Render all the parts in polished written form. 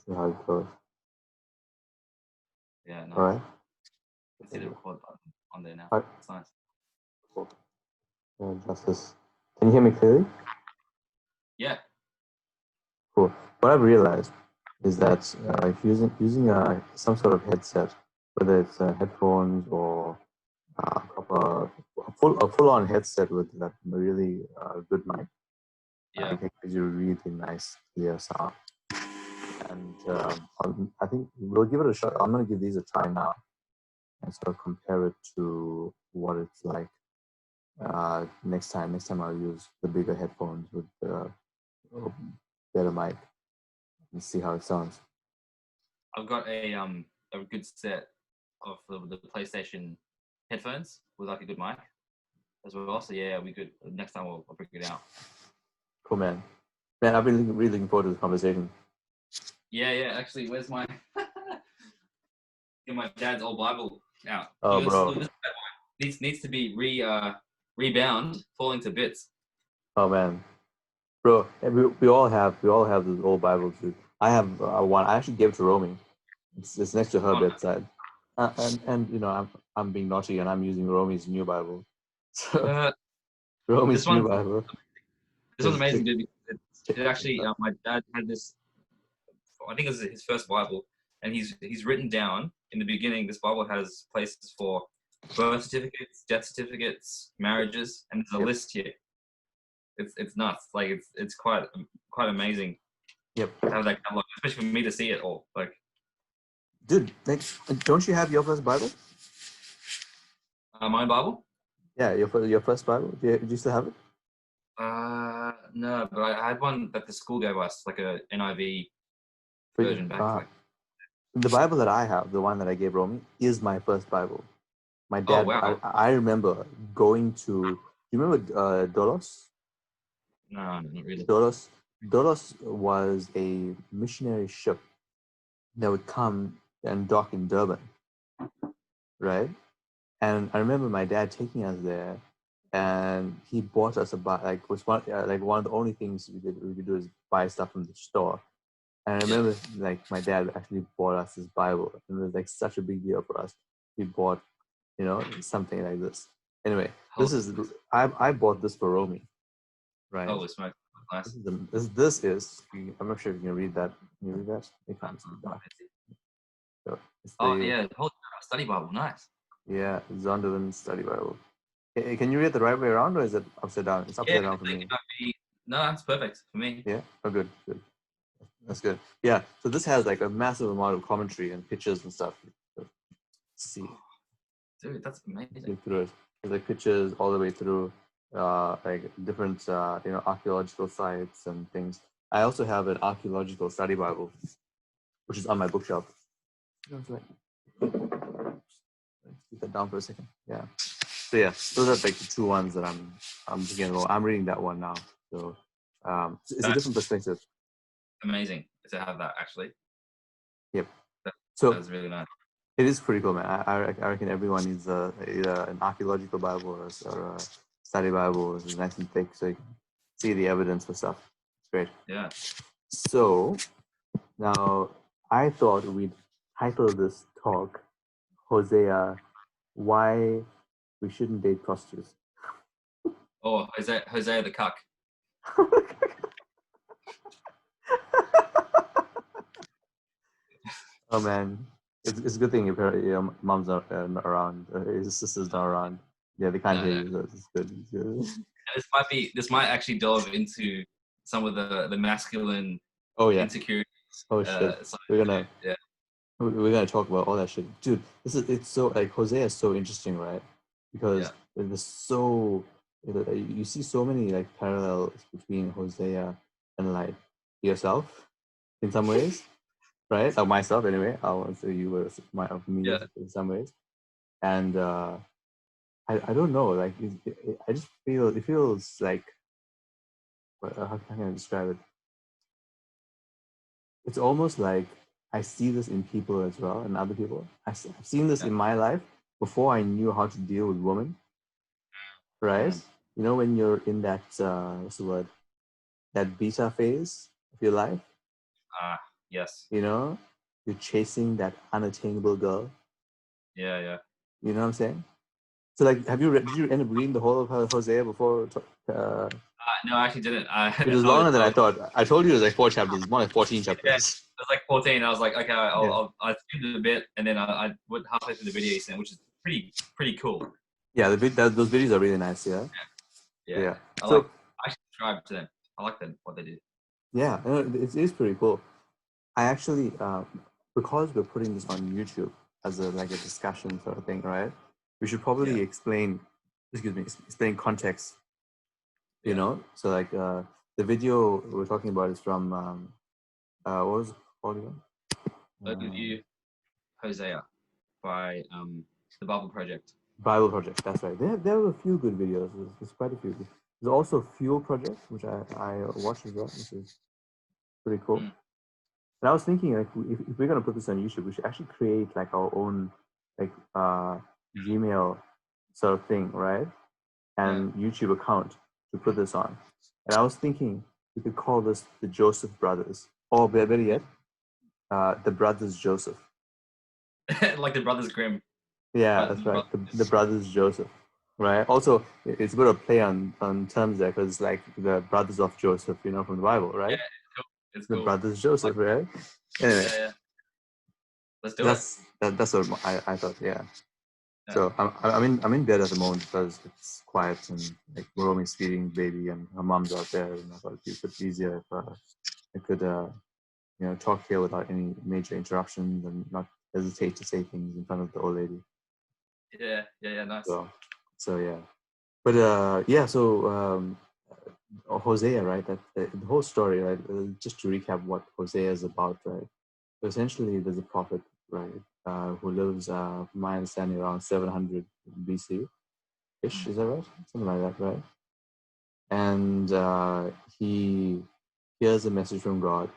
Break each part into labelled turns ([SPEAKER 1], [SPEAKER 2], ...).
[SPEAKER 1] see how it goes.
[SPEAKER 2] Yeah, nice.
[SPEAKER 1] All right.
[SPEAKER 2] I can see the record button on there now.
[SPEAKER 1] All right.
[SPEAKER 2] It's nice.
[SPEAKER 1] Cool. Adjust this. Can you hear me clearly?
[SPEAKER 2] Yeah.
[SPEAKER 1] Cool. What I've realized is that if using some sort of headset, whether it's headphones or proper a full on headset with that really good mic,
[SPEAKER 2] Yeah.
[SPEAKER 1] it gives you really nice clear sound. And I think we'll give it a shot. I'm gonna give these a try now and sort of compare it to what it's like next time. Next time I'll use the bigger headphones with better mic and see how it sounds.
[SPEAKER 2] I've got a good set of the PlayStation headphones with like a good mic as well. So yeah, we could next time I'll bring it out.
[SPEAKER 1] Cool, man. Man, I've been really looking forward to this conversation.
[SPEAKER 2] Yeah. Actually, where's my my dad's old Bible out?
[SPEAKER 1] Oh, bro.
[SPEAKER 2] This needs to be rebound, falling to bits.
[SPEAKER 1] Oh man, bro. We all have those old Bibles, dude. I have one. I actually gave it to Romy. It's next to her bedside. And you know I'm being naughty and I'm using Romy's new Bible. So Romy's new Bible.
[SPEAKER 2] This one's amazing, dude. It actually, my dad had this. I think it was his first Bible, and he's written down in the beginning. This Bible has places for birth certificates, death certificates, marriages, and there's a list here. It's nuts. Like it's quite amazing.
[SPEAKER 1] Yep.
[SPEAKER 2] To have that catalog, especially for me to see it all. Like,
[SPEAKER 1] dude, don't you have your first Bible?
[SPEAKER 2] My Bible?
[SPEAKER 1] Yeah, your first Bible. Do you still have it?
[SPEAKER 2] No, but I had one that the school gave us, like a NIV version back.
[SPEAKER 1] The Bible that I have, the one that I gave Romy, is my first Bible. My dad.
[SPEAKER 2] Oh, wow.
[SPEAKER 1] I remember going to. Do you remember Dolos?
[SPEAKER 2] No, not really.
[SPEAKER 1] Dolos was a missionary ship that would come and dock in Durban, right? And I remember my dad taking us there, and he bought us one of the only things we could do is buy stuff from the store. And I remember like my dad actually bought us this Bible, and it was like such a big deal for us. He bought, something like this. Anyway, I bought this for Romy, right?
[SPEAKER 2] Holy smoke! Nice.
[SPEAKER 1] This is. I'm not sure if you can read that. Can you read that? You can't see that. So
[SPEAKER 2] the whole study Bible, nice.
[SPEAKER 1] Yeah, Zondervan Study Bible. Can you read it the right way around, or is it upside down? It's upside down for me.
[SPEAKER 2] No, that's perfect for me.
[SPEAKER 1] Yeah. Oh, good. That's good. Yeah. So this has like a massive amount of commentary and pictures and stuff. Let's see.
[SPEAKER 2] Dude, that's amazing.
[SPEAKER 1] Through it. There's like pictures all the way through, like different, archaeological sites and things. I also have an archaeological study Bible, which is on my bookshelf. Keep that down for a second. Yeah. So yeah, those are like the two ones that I'm reading that one now. So it's a different perspective.
[SPEAKER 2] Amazing to have that actually.
[SPEAKER 1] Yep.
[SPEAKER 2] That's really nice.
[SPEAKER 1] It is pretty cool, man. I reckon everyone needs either an archaeological Bible or a study Bible. It's nice and thick, so you can see the evidence for stuff. It's great.
[SPEAKER 2] Yeah.
[SPEAKER 1] So now I thought we'd title this talk Hosea, Why We Shouldn't Date Prostitutes.
[SPEAKER 2] Oh, Hosea the cuck.
[SPEAKER 1] Oh man, it's a good thing your mom's not around, his sister's not around. Yeah, they can't hear you. So it's good.
[SPEAKER 2] This might actually delve into some of the masculine insecurities.
[SPEAKER 1] Oh shit, we're gonna talk about all that shit, dude. It's so like Hosea is so interesting, right? Because there's so you see so many like parallels between Hosea and like yourself in some ways. Right, like myself anyway. I want to say you were me in some ways, and I don't know. Like I just feel it feels like how can I describe it? It's almost like I see this in people as well, and other people. I've seen this in my life before I knew how to deal with women. Right, you know when you're in that what's the word? That beta phase of your life.
[SPEAKER 2] Yes.
[SPEAKER 1] You know, you're chasing that unattainable girl.
[SPEAKER 2] Yeah.
[SPEAKER 1] You know what I'm saying? So like, did you end up reading the whole of Hosea before?
[SPEAKER 2] No, I actually didn't.
[SPEAKER 1] It was longer than I thought. I told you it was like 4 chapters. It's more like 14
[SPEAKER 2] Yeah, it
[SPEAKER 1] chapters.
[SPEAKER 2] was like 14. I was like, okay,
[SPEAKER 1] Yeah.
[SPEAKER 2] I skimmed it a bit, and then I went halfway through the video you sent, which is pretty cool.
[SPEAKER 1] Yeah, those videos are really nice. Yeah.
[SPEAKER 2] Yeah.
[SPEAKER 1] So
[SPEAKER 2] I subscribe to them. I like them what they do.
[SPEAKER 1] yeah, it is pretty cool. I actually, because we're putting this on YouTube as a discussion sort of thing, right? We should probably explain context. You know, so like the video we're talking about is from what was it called again?
[SPEAKER 2] Overview Hosea by the Bible Project.
[SPEAKER 1] Bible Project. That's right. There were a few good videos. There's quite a few. There's also Fuel Project, which I watched as well, which is pretty cool. And I was thinking, like, if we're gonna put this on YouTube, we should actually create like our own Gmail sort of thing, right? And YouTube account to put this on. And I was thinking we could call this the Joseph Brothers, or better yet, the Brothers Joseph.
[SPEAKER 2] Like the Brothers Grimm.
[SPEAKER 1] Yeah, that's right. The Brothers Joseph, right? Also, it's a bit of play on terms there because like the brothers of Joseph, you know, from the Bible, right?
[SPEAKER 2] Yeah, it's
[SPEAKER 1] the
[SPEAKER 2] cool.
[SPEAKER 1] Brothers Joseph, right? Anyway,
[SPEAKER 2] yeah. Let's do it.
[SPEAKER 1] That's what I thought. Yeah. So I'm in bed at the moment because it's quiet and like Romi's feeding baby and her mom's out there, and I thought it'd be a bit easier if I could talk here without any major interruptions and not hesitate to say things in front of the old lady.
[SPEAKER 2] Yeah, nice.
[SPEAKER 1] So yeah, but so Hosea, right? That the whole story, right? Just to recap what Hosea is about, right? So essentially, there's a prophet, right, who lives, from my understanding, around 700 BC ish. Is that right? Something like that, right? And he hears a message from God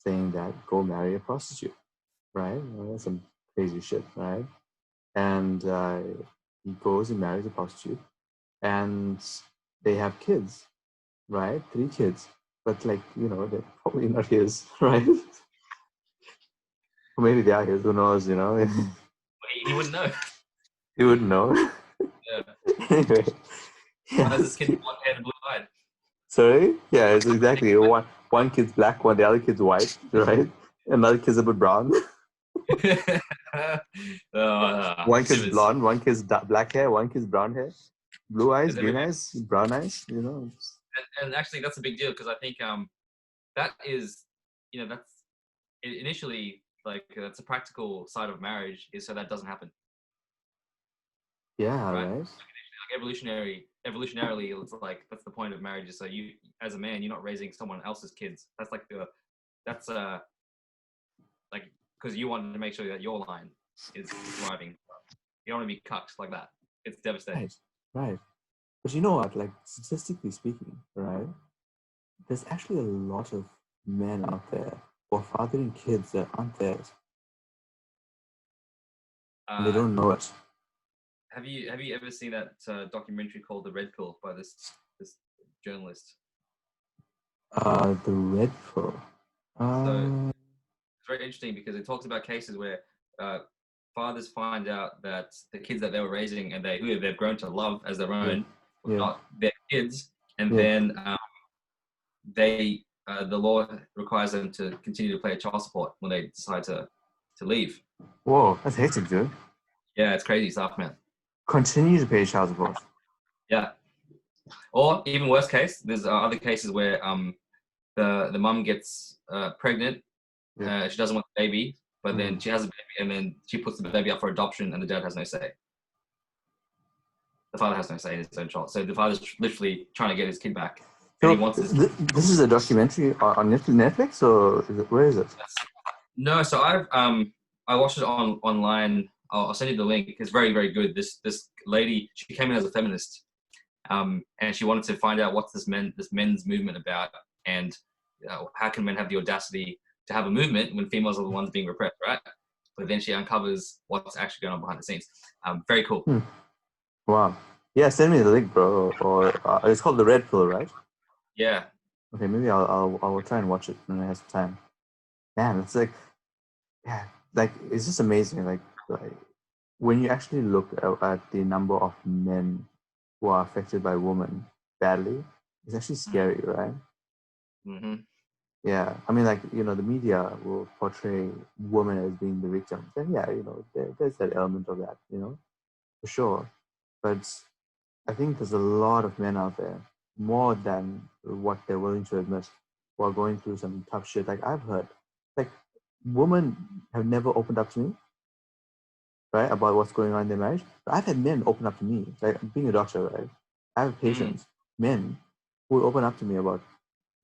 [SPEAKER 1] saying that go marry a prostitute, right? Well, that's some crazy shit, right? And he goes and marries a prostitute, and they have kids, right? 3 kids, but like they're probably not his, right? Or maybe they are his. Who knows?
[SPEAKER 2] He wouldn't know.
[SPEAKER 1] He wouldn't know.
[SPEAKER 2] Yeah.
[SPEAKER 1] Anyway,
[SPEAKER 2] Why is this kid blonde-haired and blue-eyed?
[SPEAKER 1] Sorry? Yeah, it's exactly one kid's black, the other kid's white, right? Another kid's a bit brown. One kid's blonde, one kid's black hair, one kid's brown hair, blue eyes, green eyes, brown eyes.
[SPEAKER 2] And actually, that's a big deal because I think that is, that's initially like that's a practical side of marriage is so that doesn't happen.
[SPEAKER 1] Yeah, right.
[SPEAKER 2] Like evolutionarily, it's like that's the point of marriage. Is so you, as a man, you're not raising someone else's kids. That's like like because you want to make sure that your line is thriving. You don't want to be cucked like that. It's devastating.
[SPEAKER 1] Right. But you know what? Like statistically speaking, right? There's actually a lot of men out there who are fathering kids that aren't theirs. And they don't know it.
[SPEAKER 2] Have you ever seen that documentary called The Red Pill by this journalist?
[SPEAKER 1] The Red Pill.
[SPEAKER 2] So it's very interesting because it talks about cases where fathers find out that the kids that they were raising and who they've grown to love as their own were not their kids, and then the law requires them to continue to pay child support when they decide to leave.
[SPEAKER 1] Whoa, that's hectic, dude.
[SPEAKER 2] Yeah, it's crazy stuff, man.
[SPEAKER 1] Continue to pay child support.
[SPEAKER 2] Yeah. Or even worse case, there's other cases where the mum gets pregnant. She doesn't want the baby, but then she has a baby, and then she puts the baby up for adoption, and the dad has no say. The father has no say in his own child. So the father's literally trying to get his kid back. And he wants
[SPEAKER 1] this is a documentary on Netflix, or where is it?
[SPEAKER 2] No, so I watched it online. I'll send you the link. It's very, very good. This lady, she came in as a feminist, and she wanted to find out what's this men's movement about, and how can men have the audacity to have a movement when females are the ones being repressed, right? But then she uncovers what's actually going on behind the scenes. Very cool.
[SPEAKER 1] Wow. Yeah, send me the link, bro. Or it's called The Red Pill, right?
[SPEAKER 2] Yeah.
[SPEAKER 1] Okay, maybe I will try and watch it when I have some time. man, it's like, yeah, like it's just amazing. Like when you actually look at the number of men who are affected by women badly, it's actually scary, right?
[SPEAKER 2] Mm-hmm.
[SPEAKER 1] Yeah, I mean, like, the media will portray women as being the victims, and yeah, there's that element of that, for sure. But I think there's a lot of men out there, more than what they're willing to admit, who are going through some tough shit. Like I've heard, like, women have never opened up to me, right, about what's going on in their marriage. But I've had men open up to me, like being a doctor, right? I have patients, men, who will open up to me about,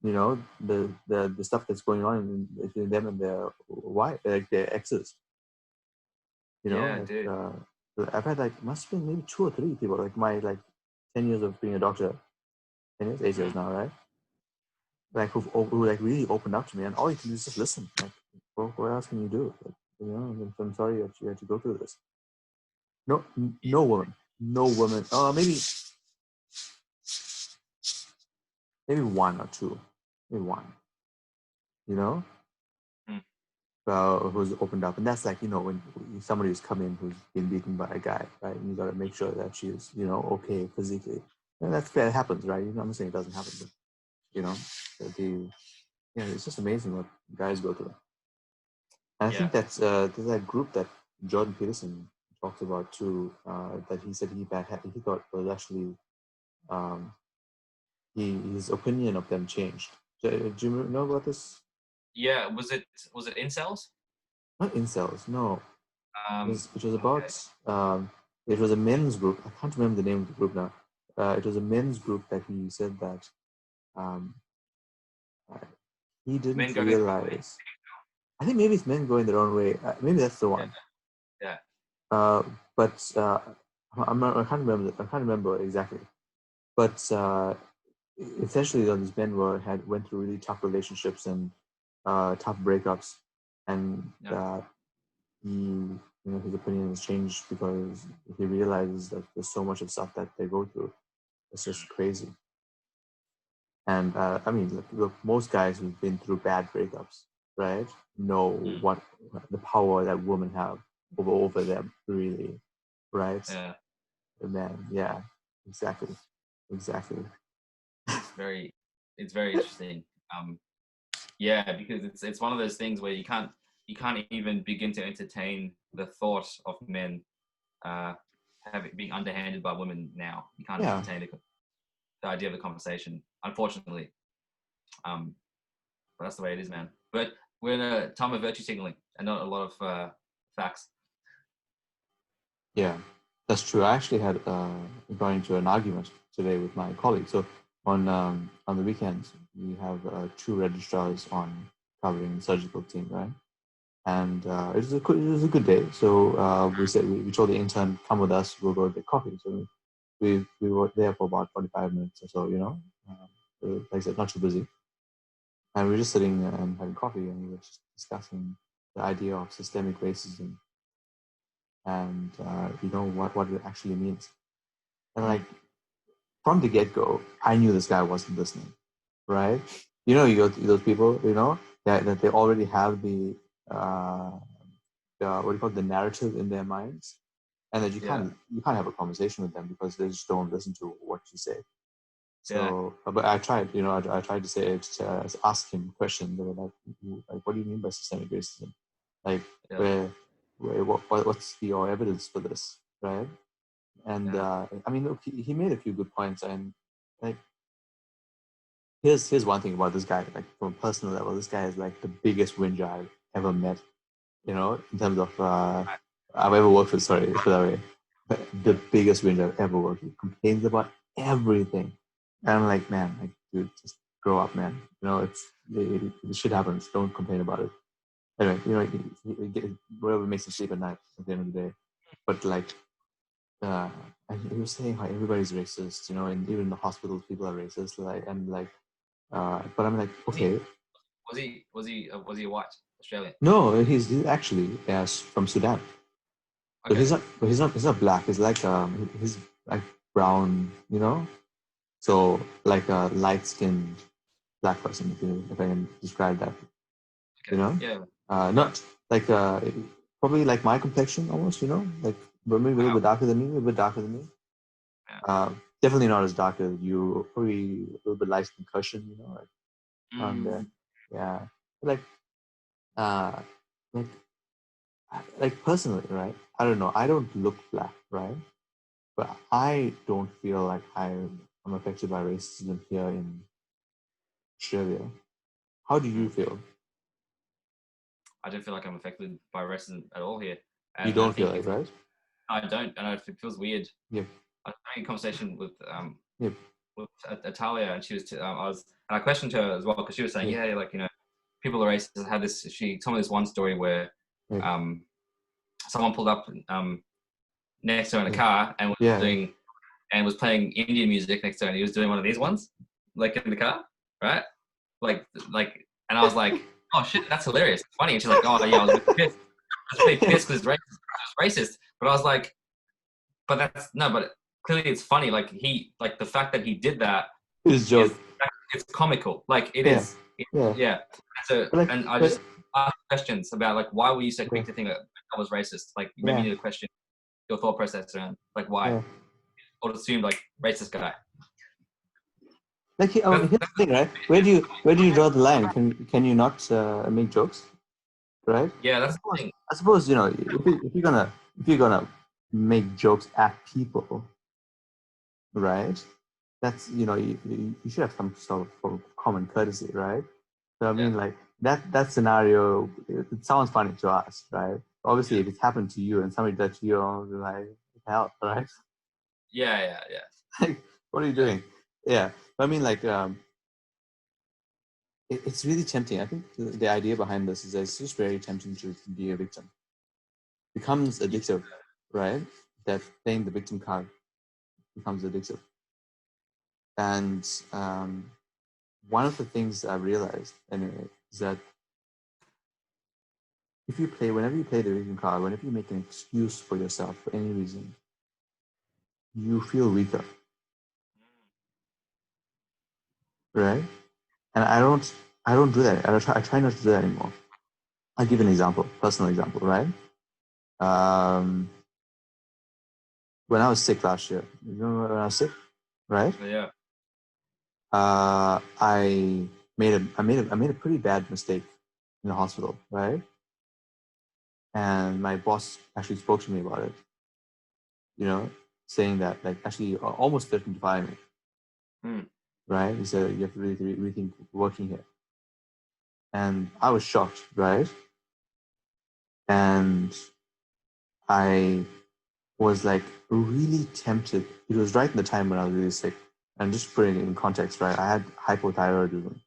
[SPEAKER 1] the stuff that's going on between them and their wife, like their exes.
[SPEAKER 2] Yeah, dude.
[SPEAKER 1] I've had like must have been maybe 2 or 3 people, like my 10 years of being a doctor, 10 years, 8 years now, right? Like who like really opened up to me, and all you can do is just listen. Like, what else can you do? Like, I'm sorry that you had to go through this. No, no woman, no woman. Maybe one or two, maybe one. You know,
[SPEAKER 2] Mm.
[SPEAKER 1] who's opened up, and that's like when somebody who's come in who's been beaten by a guy, right? And you got to make sure that she's okay physically, and that's fair. It happens, right? I'm saying it doesn't happen, but it's just amazing what guys go through. And I
[SPEAKER 2] Yeah.
[SPEAKER 1] think that's there's that group that Jordan Peterson talked about too. That he said he thought was actually um, his opinion of them changed. Do you know about this?
[SPEAKER 2] Yeah. Was it incels?
[SPEAKER 1] Not incels, no. It was
[SPEAKER 2] Okay.
[SPEAKER 1] about it was a men's group. I can't remember the name of the group now. It was a men's group that he said that um, uh, he
[SPEAKER 2] Men
[SPEAKER 1] didn't
[SPEAKER 2] go his own way.
[SPEAKER 1] realize. I think maybe it's men going their own way. Maybe that's the
[SPEAKER 2] Yeah.
[SPEAKER 1] one.
[SPEAKER 2] Yeah.
[SPEAKER 1] But I can't remember. I can't remember exactly. But essentially, these men went through really tough relationships and tough breakups, and
[SPEAKER 2] Yeah.
[SPEAKER 1] he, his opinion has changed because he realizes that there's so much of stuff that they go through. It's just crazy. And I mean, look, most guys who've been through bad breakups, right, know
[SPEAKER 2] Mm.
[SPEAKER 1] what the power that women have over them, really, right?
[SPEAKER 2] Yeah.
[SPEAKER 1] Man, yeah, exactly, exactly.
[SPEAKER 2] It's very interesting. Yeah, because it's one of those things where you can't even begin to entertain the thought of men uh, being underhanded by women now. You can't
[SPEAKER 1] Yeah,
[SPEAKER 2] entertain the idea of the conversation, unfortunately. But that's the way it is, man. But we're in a time of virtue signaling and not a lot of facts.
[SPEAKER 1] yeah, that's true. I actually had got into an argument today with my colleague. So on the weekends, we have 2 registrars on covering the surgical team, right? And it was a good day. So we said we told the intern, come with us. We'll go get coffee. So we were there for about 45 minutes or so. Like I said, not too busy. And we were just sitting and having coffee, and we were just discussing the idea of systemic racism and what it actually means. And like from the get go, I knew this guy wasn't listening, right? You got those people, that they already have uh, what do you call it, the narrative in their minds, and that you
[SPEAKER 2] Yeah,
[SPEAKER 1] can't have a conversation with them because they just don't listen to what you say.
[SPEAKER 2] yeah,
[SPEAKER 1] So, but I tried, I tried to say it, ask him questions. They were like, what do you mean by systemic racism? Like,
[SPEAKER 2] yeah,
[SPEAKER 1] what's your evidence for this, right? And
[SPEAKER 2] yeah.
[SPEAKER 1] I mean, look, he made a few good points, and like, here's one thing about this guy. Like from a personal level, this guy is like the biggest whinger I've ever met. In terms of I've ever worked with. Sorry, put that way. The biggest whinger I've ever worked with, complains about everything, and I'm like, man, like, dude, just grow up, man. Shit happens. Don't complain about it. Anyway, whatever makes him sleep at night at the end of the day. But like, and he was saying how everybody's racist, and even in the hospitals, people are racist. But I'm like,
[SPEAKER 2] Was he
[SPEAKER 1] okay,
[SPEAKER 2] was he a white Australian?
[SPEAKER 1] no, he's actually from Sudan. So
[SPEAKER 2] Okay,
[SPEAKER 1] he's not black. He's like he's like brown, so like a light skinned black person, if I can describe that. You know, not like probably like my complexion almost. You know, like maybe a little bit darker than me, a little bit darker than me. Definitely not as dark as you. Probably a little bit light concussion. You know, like on there. Yeah, like uh, like like personally, right? I don't know. I don't look black, right? But I don't feel like I'm affected by racism here in Australia. How do you feel?
[SPEAKER 2] I don't feel like I'm affected by racism at all here.
[SPEAKER 1] You
[SPEAKER 2] And I
[SPEAKER 1] don't feel
[SPEAKER 2] think
[SPEAKER 1] like, right?
[SPEAKER 2] I don't, and it feels weird.
[SPEAKER 1] Yep.
[SPEAKER 2] I was having a conversation with
[SPEAKER 1] Yep.
[SPEAKER 2] Atalia, and she was and I questioned her as well because she was saying,
[SPEAKER 1] Yep.
[SPEAKER 2] yeah, like people are racist. I had this. She told me this one story where
[SPEAKER 1] Yep.
[SPEAKER 2] someone pulled up next to her in a
[SPEAKER 1] Yep.
[SPEAKER 2] car and was
[SPEAKER 1] Yeah.
[SPEAKER 2] doing and was playing Indian music next to her, and he was doing one of these ones, like in the car, right? Like, and I was like, oh shit, that's hilarious, it's funny. And she's like, oh yeah, I was really pissed. I was really pissed because it's racist. But I was like, but that's no, but clearly it's funny. Like the fact that he did that
[SPEAKER 1] It's joke.
[SPEAKER 2] it's comical. Like it
[SPEAKER 1] Yeah.
[SPEAKER 2] is.
[SPEAKER 1] Yeah.
[SPEAKER 2] Yeah. So,
[SPEAKER 1] Like,
[SPEAKER 2] and I just asked questions about like why were you so quick to think that was racist? Like you maybe need to question your thought process around like why, or assume like racist guy.
[SPEAKER 1] Like here's the thing, right? Where do you draw the line? Can you not make jokes, right?
[SPEAKER 2] Yeah, that's the thing.
[SPEAKER 1] I suppose if you're gonna make jokes at people, right? That's you should have some sort of common courtesy, right? So I mean, like that scenario, it sounds funny to us, right? Obviously, if it's happened to you and somebody does to you, you're like, hell, right?
[SPEAKER 2] Yeah.
[SPEAKER 1] Like, what are you doing? Yeah, I mean, like, it's really tempting. I think the idea behind this is that it's just very tempting to be a victim. It becomes addictive, right? That playing the victim card becomes addictive. And one of the things I've realized, anyway, is that whenever you play the victim card, whenever you make an excuse for yourself for any reason, you feel weaker, right? And I don't do that. I try not to do that anymore. I'll give an example, personal example, right? When I was sick last year, you remember when I was sick, right?
[SPEAKER 2] Yeah.
[SPEAKER 1] I made a pretty bad mistake in the hospital, right? And my boss actually spoke to me about it, saying that, like, actually almost threatened to fire me, right? He said you have to really rethink working here, and I was shocked, right? And I was like really tempted. It was right in the time when I was really sick, and just putting it in context, right? I had hypothyroidism,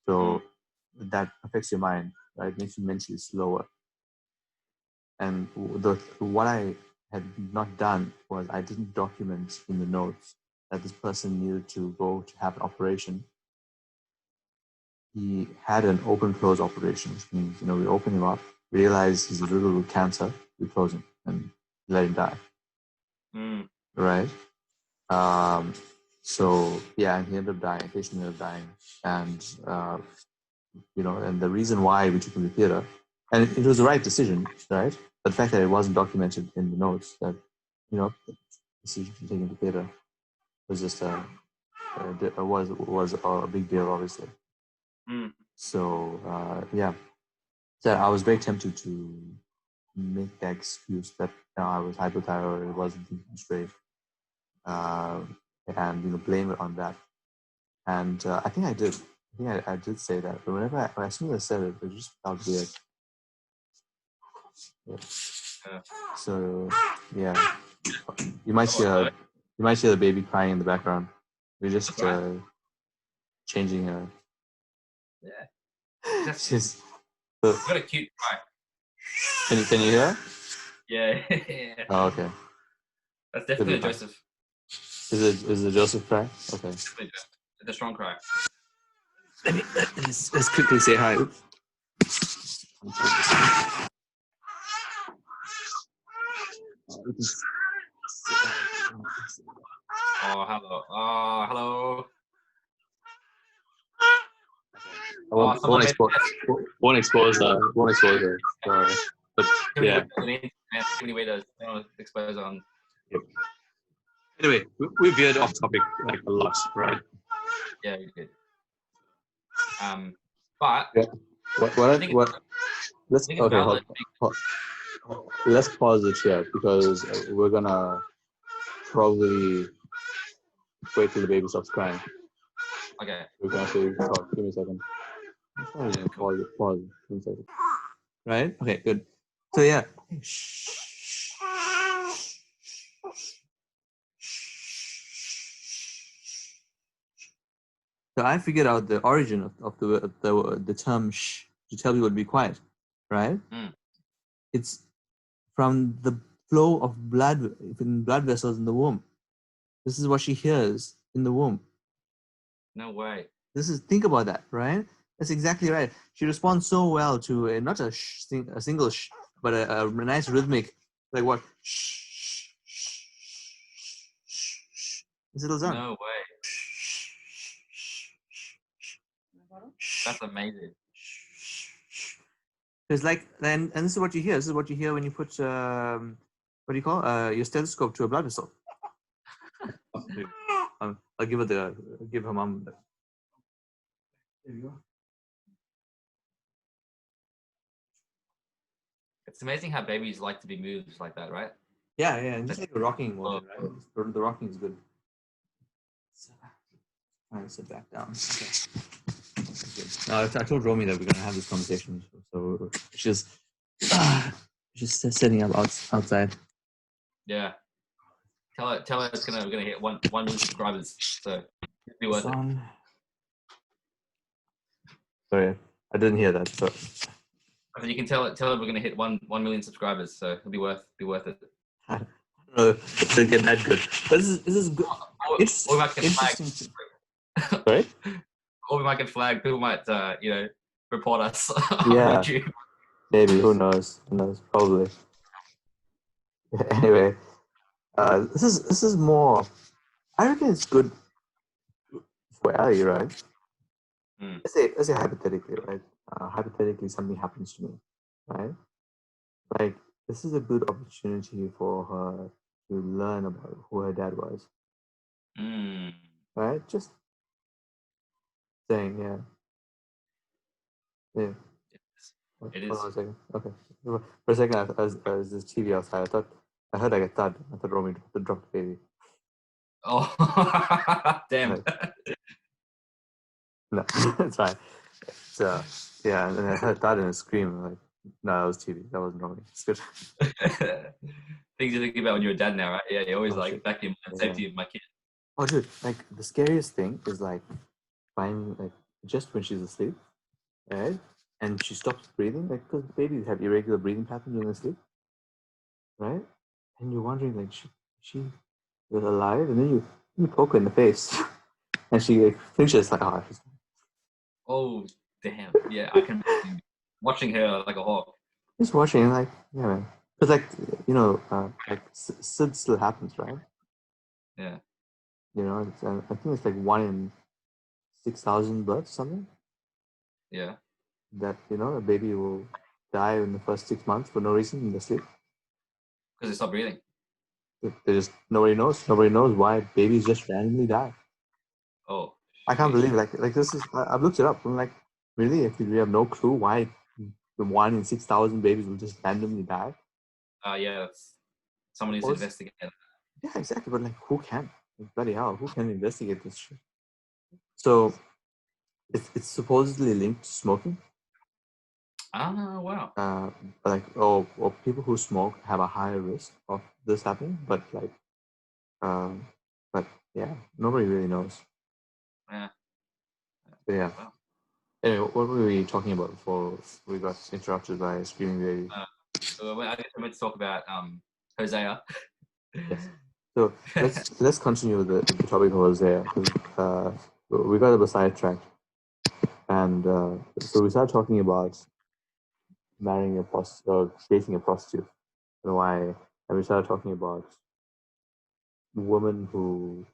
[SPEAKER 1] so that affects your mind, right? Makes you mentally slower. And what I had not done was I didn't document in the notes that this person needed to go to have an operation. He had an open-close operation, which means, we open him up, realize he's riddled with cancer, we close him and let him die. Right? So yeah, and he ended up dying. The patient ended up dying, and and the reason why we took him to theater, and it was the right decision, right? But the fact that it wasn't documented in the notes that the decision to take him to theater was just was a big deal, obviously. So yeah, so I was very tempted to make that excuse that I was hypothyroid, it wasn't thinking straight, and blame it on that. And I think I did. I think I did say that, but as soon as I said it, it just felt weird. Yeah. So yeah, you might hear the baby crying in the background. We're just changing her.
[SPEAKER 2] Yeah.
[SPEAKER 1] She's
[SPEAKER 2] got a cute cry.
[SPEAKER 1] Can you hear?
[SPEAKER 2] Yeah.
[SPEAKER 1] Oh, okay.
[SPEAKER 2] That's definitely a Joseph.
[SPEAKER 1] Is it Joseph cry? Okay.
[SPEAKER 2] It's a strong cry.
[SPEAKER 1] Let's quickly say hi.
[SPEAKER 2] Oh, hello. Oh, hello. Someone made
[SPEAKER 1] won't expose it. But yeah.
[SPEAKER 2] Too many way to expose on.
[SPEAKER 1] Yep. Anyway, we veered off topic like a lot, right?
[SPEAKER 2] Yeah, you did. But
[SPEAKER 1] yeah. What? Let's let's pause it here because we're gonna probably wait till the baby stops crying.
[SPEAKER 2] Okay.
[SPEAKER 1] We can actually talk. Give me a second.
[SPEAKER 2] Yeah, cool.
[SPEAKER 1] Pause. Give me a second. Right? Okay, good. So yeah. So I figured out the origin of the term "shh" to tell people to be quiet, right? It's from the flow of blood in blood vessels in the womb. This is what she hears in the womb.
[SPEAKER 2] No way.
[SPEAKER 1] Think about that, right? That's exactly right. She responds so well to not a single shh, but a nice rhythmic, like what? Shh, shh, shh. This little sound.
[SPEAKER 2] No way. That's amazing.
[SPEAKER 1] It's like, and this is what you hear. This is what you hear when you put what do you call your stethoscope to a blood vessel. I'll give her mom. There you go.
[SPEAKER 2] It's amazing how babies like to be moved like that, right?
[SPEAKER 1] Yeah, and just like a rocking motion, right? The rocking is good. Trying to sit back down. Okay. I told Romy that we're gonna have this conversation, so she's setting up outside.
[SPEAKER 2] Yeah. Tell her we're gonna hit 1 million subscribers, so it'll be worth it.
[SPEAKER 1] Sorry, I didn't hear that. So
[SPEAKER 2] I said you can tell her we're gonna hit 1 million subscribers, so it'll be worth it.
[SPEAKER 1] I don't know if it'll get that good, but this is good.
[SPEAKER 2] Or we might get flagged.
[SPEAKER 1] Sorry?
[SPEAKER 2] Or we might get flagged. People might report us on YouTube.
[SPEAKER 1] Maybe. Who knows? Probably. Anyway, this is more. I reckon it's good for Ali, right? Let's say hypothetically, right? Hypothetically, something happens to me, right? Like, this is a good opportunity for her to learn about who her dad was. Right? Just saying, yeah.
[SPEAKER 2] It is.
[SPEAKER 1] Hold on a second. Okay. For a second, as this TV outside, I heard like a thud. I thought Romy dropped the baby.
[SPEAKER 2] Oh, damn.
[SPEAKER 1] No, it's fine. So, yeah, and I heard thud and a scream. Like, no, that was TV. That wasn't Romy. It's good.
[SPEAKER 2] Things you think about when you're a dad now, right? Yeah, you're always like back in safety of my kid.
[SPEAKER 1] Oh, dude, like the scariest thing is like finding like just when she's asleep, right? And she stops breathing, like because babies have irregular breathing patterns when they sleep, right? And you're wondering like she was alive, and then you poke her in the face, and she like, finishes like, oh,
[SPEAKER 2] oh, damn, yeah, I can imagine watching her like a hawk.
[SPEAKER 1] Just watching, like, yeah, man. Because like like SID still happens, right?
[SPEAKER 2] Yeah.
[SPEAKER 1] You know, I think it's like 1 in 6,000 births, something.
[SPEAKER 2] Yeah.
[SPEAKER 1] That a baby will die in the first 6 months for no reason in their sleep.
[SPEAKER 2] Because they stop breathing.
[SPEAKER 1] They just nobody knows. Nobody knows why babies just randomly die.
[SPEAKER 2] Oh.
[SPEAKER 1] I can't believe like this is. I've looked it up. I'm like, really? If we have no clue why the 1 in 6,000 babies will just randomly die.
[SPEAKER 2] Yeah, someone needs to investigate.
[SPEAKER 1] Yeah, exactly. But like, who can? Like, bloody hell, who can investigate this shit? So, it's supposedly linked to smoking.
[SPEAKER 2] Ah, wow.
[SPEAKER 1] Or people who smoke have a higher risk of this happening, but yeah, nobody really knows.
[SPEAKER 2] Yeah.
[SPEAKER 1] But yeah. Wow. Anyway, what were we talking about before we got interrupted by a screaming baby?
[SPEAKER 2] I guess we're meant to talk about Hosea.
[SPEAKER 1] Yes. So let's continue with the topic of Hosea. We got a bit sidetracked, and so we started talking about marrying a prostitute or dating a prostitute, and why. And we started talking about women who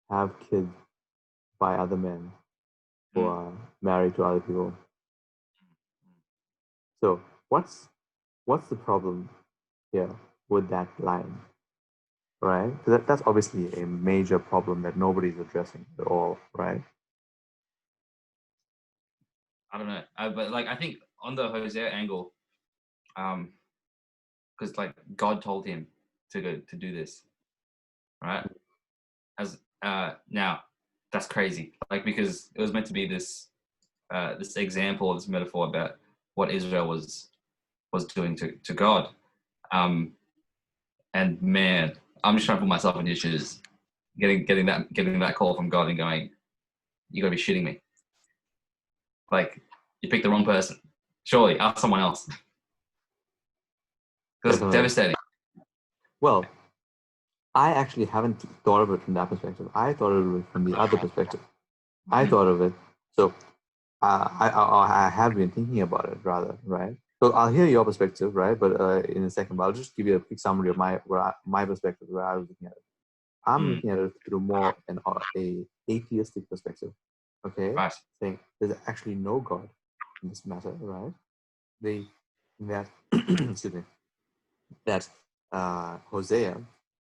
[SPEAKER 1] have kids by other men who are marry to other people. So what's the problem here with that line, right? That's obviously a major problem that nobody's addressing at all, right?
[SPEAKER 2] I don't know, but like I think on the Hosea angle, because like God told him to go to do this, right? As now, that's crazy. Like because it was meant to be this this example, this metaphor about what Israel was doing to God. And man, I'm just trying to put myself in his shoes, getting that call from God and going, you gotta be shitting me. Like you picked the wrong person. Surely ask someone else. Because it's
[SPEAKER 1] Definitely.
[SPEAKER 2] devastating.
[SPEAKER 1] Well, I actually haven't thought of it from that perspective. I thought of it from the other perspective. I thought of it. So I have been thinking about it rather, right? So I'll hear your perspective, right? But in a second, but I'll just give you a quick summary of my perspective where I was looking at it. I'm looking at it through more a atheistic perspective. Okay,
[SPEAKER 2] Right.
[SPEAKER 1] saying there's actually no God in this matter, right? They that excuse me, that Hosea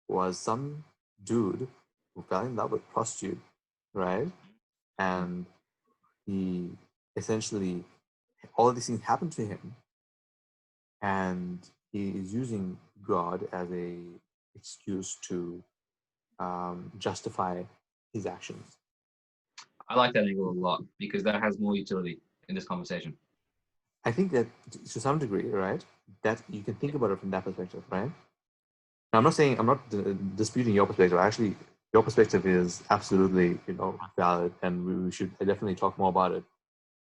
[SPEAKER 1] was some dude who fell in love with a prostitute, right? And he essentially all of these things happened to him, and he is using God as a excuse to justify his actions.
[SPEAKER 2] I like that angle a lot because that has more utility in this conversation.
[SPEAKER 1] I think that to some degree, right, that you can think about it from that perspective, right? Now, I'm not saying I'm not disputing your perspective. Actually, your perspective is absolutely, valid, and we should definitely talk more about it.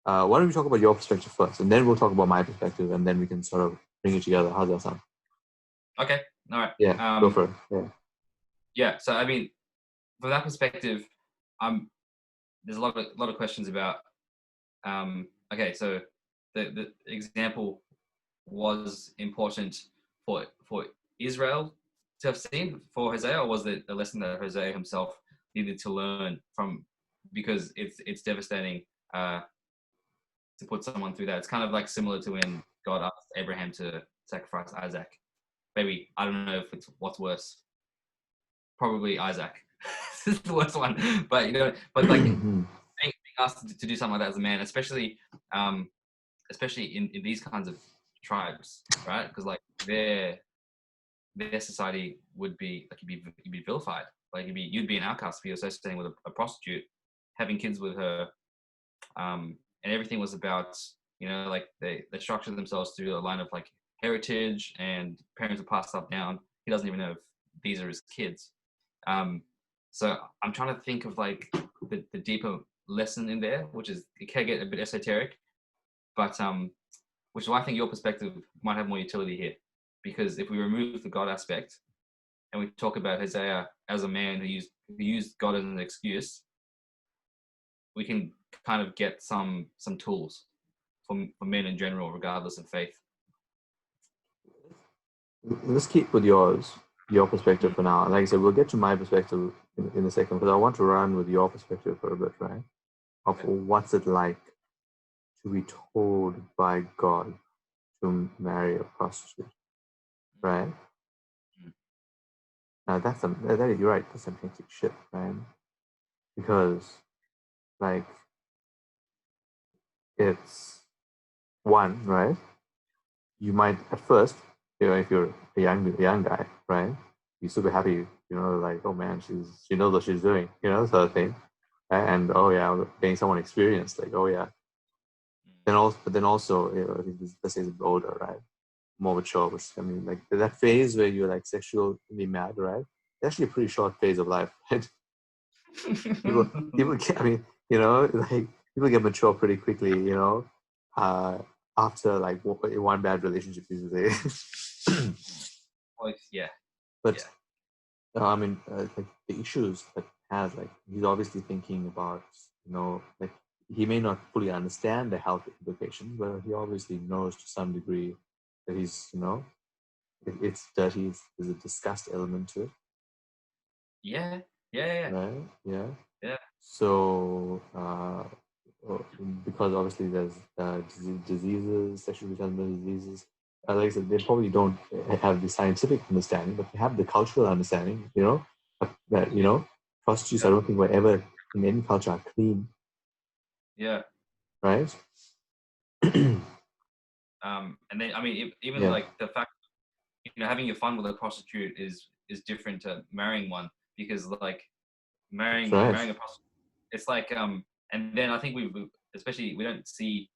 [SPEAKER 1] Why don't we talk about your perspective first, and then we'll talk about my perspective, and then we can sort of bring it together. How's that sound?
[SPEAKER 2] Okay. All right.
[SPEAKER 1] Yeah, go for it. Yeah.
[SPEAKER 2] Yeah. So I mean, from that perspective, there's a lot of questions about. Okay, so the example was important for Israel to have seen for Hosea, or was it a lesson that Hosea himself needed to learn from? Because it's devastating to put someone through that. It's kind of like similar to when God asked Abraham to sacrifice Isaac. Maybe I don't know if it's what's worse. Probably Isaac. This is the worst one, but but like being asked to do something like that as a man, especially especially in these kinds of tribes, right? Because like their society would be like you'd be vilified. Like you'd be an outcast if you're associating with a prostitute, having kids with her, and everything was about like they structured themselves through a line of like heritage, and parents would pass stuff down. He doesn't even know if these are his kids. So I'm trying to think of like the deeper lesson in there, which is it can get a bit esoteric, but which is why I think your perspective might have more utility here, because if we remove the God aspect and we talk about Hosea as a man who used God as an excuse, we can kind of get some tools for men in general, regardless of faith.
[SPEAKER 1] Let's keep with your perspective for now. Like I said, we'll get to my perspective in a second, because I want to run with your perspective for a bit, right? Of what's it like to be told by God to marry a prostitute, right? Now that is, you're right. That's some hectic shit, man. Because like it's one, right? You might at first, if you're a young guy, right? You're super happy, like, oh man, she knows what she's doing, sort of thing. And oh yeah, being someone experienced, like, oh yeah. But then also, let's say it's older, right? More mature, which I mean, like that phase where you're like sexually mad, right? It's actually a pretty short phase of life, right? people get, I mean, like people get mature pretty quickly, uh, after like one bad relationship, usually.
[SPEAKER 2] Yeah.
[SPEAKER 1] But I mean, like the issues that has, like, he's obviously thinking about, like he may not fully understand the health implications, but he obviously knows to some degree that he's, it's dirty. There's a disgust element to it.
[SPEAKER 2] Yeah.
[SPEAKER 1] Right? Yeah.
[SPEAKER 2] Yeah.
[SPEAKER 1] So because obviously there's diseases, sexually transmitted diseases. Like I said, they probably don't have the scientific understanding, but they have the cultural understanding. That prostitutes, I
[SPEAKER 2] Yeah.
[SPEAKER 1] don't think were ever in any culture are clean,
[SPEAKER 2] Yeah.
[SPEAKER 1] right?
[SPEAKER 2] And then I mean, even
[SPEAKER 1] Yeah,
[SPEAKER 2] like the fact, having your fun with a prostitute is different to marrying one, because like
[SPEAKER 1] that's
[SPEAKER 2] marrying
[SPEAKER 1] right.
[SPEAKER 2] marrying a prostitute, it's like and then I think especially we don't see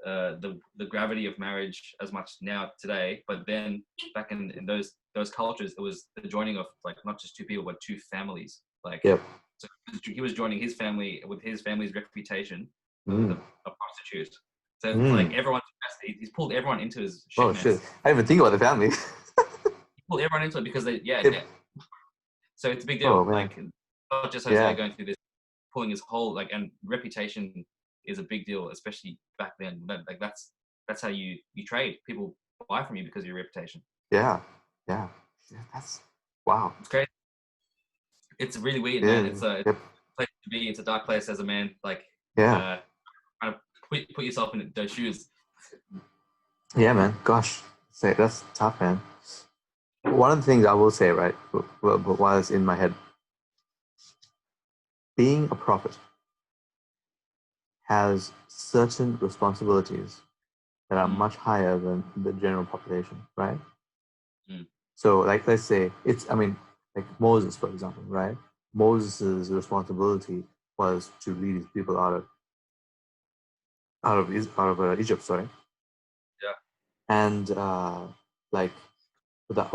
[SPEAKER 2] the gravity of marriage as much now today, but then back in those cultures, it was the joining of like not just two people but two families. Like,
[SPEAKER 1] Yep.
[SPEAKER 2] so he was joining his family with his family's reputation with
[SPEAKER 1] Mm.
[SPEAKER 2] a prostitute. So it's like
[SPEAKER 1] Mm.
[SPEAKER 2] he's pulled everyone into his
[SPEAKER 1] Oh
[SPEAKER 2] shit
[SPEAKER 1] shit!
[SPEAKER 2] mess.
[SPEAKER 1] I didn't even think about the family.
[SPEAKER 2] He pulled everyone into it because
[SPEAKER 1] Yep.
[SPEAKER 2] so it's a big
[SPEAKER 1] Oh
[SPEAKER 2] deal.
[SPEAKER 1] man.
[SPEAKER 2] Like, not just Hosea
[SPEAKER 1] Yeah.
[SPEAKER 2] going through this, pulling his whole and reputation is a big deal, especially back then. That's how you trade. People buy from you because of your reputation.
[SPEAKER 1] Yeah. Yeah. That's wow.
[SPEAKER 2] It's crazy. It's really weird,
[SPEAKER 1] It
[SPEAKER 2] man.
[SPEAKER 1] is.
[SPEAKER 2] It's a
[SPEAKER 1] Yep.
[SPEAKER 2] place to be. It's a dark place as a man. Like,
[SPEAKER 1] Yeah.
[SPEAKER 2] uh, kind of put yourself in those shoes.
[SPEAKER 1] Yeah, man. Gosh, say that's tough, man. One of the things I will say, right, but while it's in my head, being a prophet has certain responsibilities that are much higher than the general population, right?
[SPEAKER 2] Mm.
[SPEAKER 1] So, like, let's say I mean, like Moses, for example, right? Moses' responsibility was to lead his people out of Egypt, sorry.
[SPEAKER 2] Yeah.
[SPEAKER 1] And like that,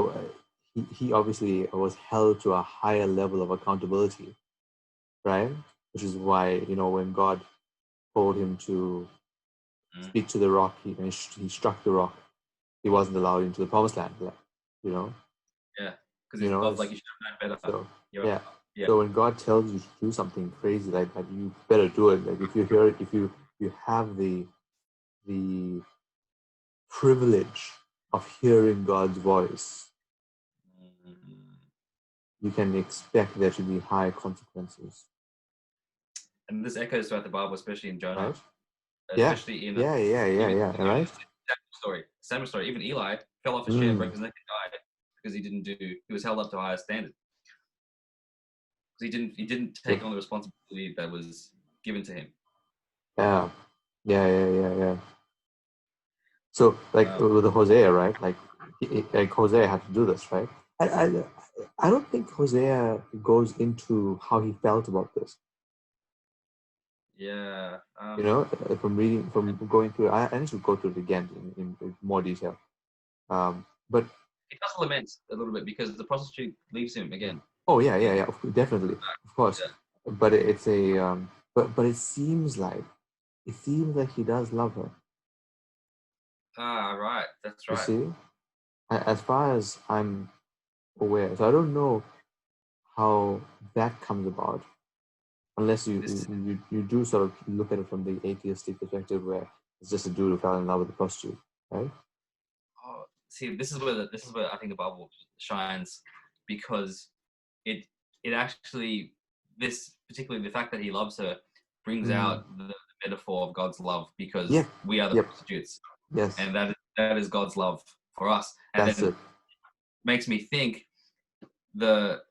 [SPEAKER 1] he obviously was held to a higher level of accountability, right? Which is why when God told him to speak to the rock, he struck the rock. He wasn't allowed into the promised land, you know.
[SPEAKER 2] Yeah. Because
[SPEAKER 1] You
[SPEAKER 2] he's
[SPEAKER 1] know,
[SPEAKER 2] God's like, you should have known better.
[SPEAKER 1] so
[SPEAKER 2] Yeah.
[SPEAKER 1] yeah.
[SPEAKER 2] Yeah.
[SPEAKER 1] So when God tells you to do something crazy like that, you better do it. Like if you hear it, if you have the privilege of hearing God's voice, you can expect there to be high consequences,
[SPEAKER 2] And this echoes throughout the Bible, especially in Jonah,
[SPEAKER 1] right? Yeah,
[SPEAKER 2] especially in
[SPEAKER 1] yeah.
[SPEAKER 2] even
[SPEAKER 1] Right?
[SPEAKER 2] Samuel's story. Even Eli fell off a chair, broke his neck, and died because he was held up to a higher standard. Because he didn't
[SPEAKER 1] Yep.
[SPEAKER 2] take on the responsibility that was given to him.
[SPEAKER 1] Yeah. So like with the Hosea, right? Like Hosea had to do this, right? I don't think Hosea goes into how he felt about this.
[SPEAKER 2] Yeah.
[SPEAKER 1] From going through, I need to go through it again in more detail. But
[SPEAKER 2] He does lament a little bit because the prostitute leaves him again.
[SPEAKER 1] oh yeah, definitely, of course.
[SPEAKER 2] Yeah.
[SPEAKER 1] But it's a but it seems like he does love her.
[SPEAKER 2] Ah, right. That's
[SPEAKER 1] You
[SPEAKER 2] right.
[SPEAKER 1] see, as far as I'm aware, so I don't know how that comes about unless
[SPEAKER 2] This
[SPEAKER 1] you do sort of look at it from the atheistic perspective where it's just a dude who fell in love with a prostitute, right?
[SPEAKER 2] See, this is where I think the Bible shines, because it it actually, this particularly the fact that he loves her brings out the metaphor of God's love, because
[SPEAKER 1] Yeah.
[SPEAKER 2] we are the
[SPEAKER 1] Yep.
[SPEAKER 2] prostitutes,
[SPEAKER 1] Yes.
[SPEAKER 2] and that is God's love for us, and
[SPEAKER 1] That's
[SPEAKER 2] then
[SPEAKER 1] it.
[SPEAKER 2] makes me think that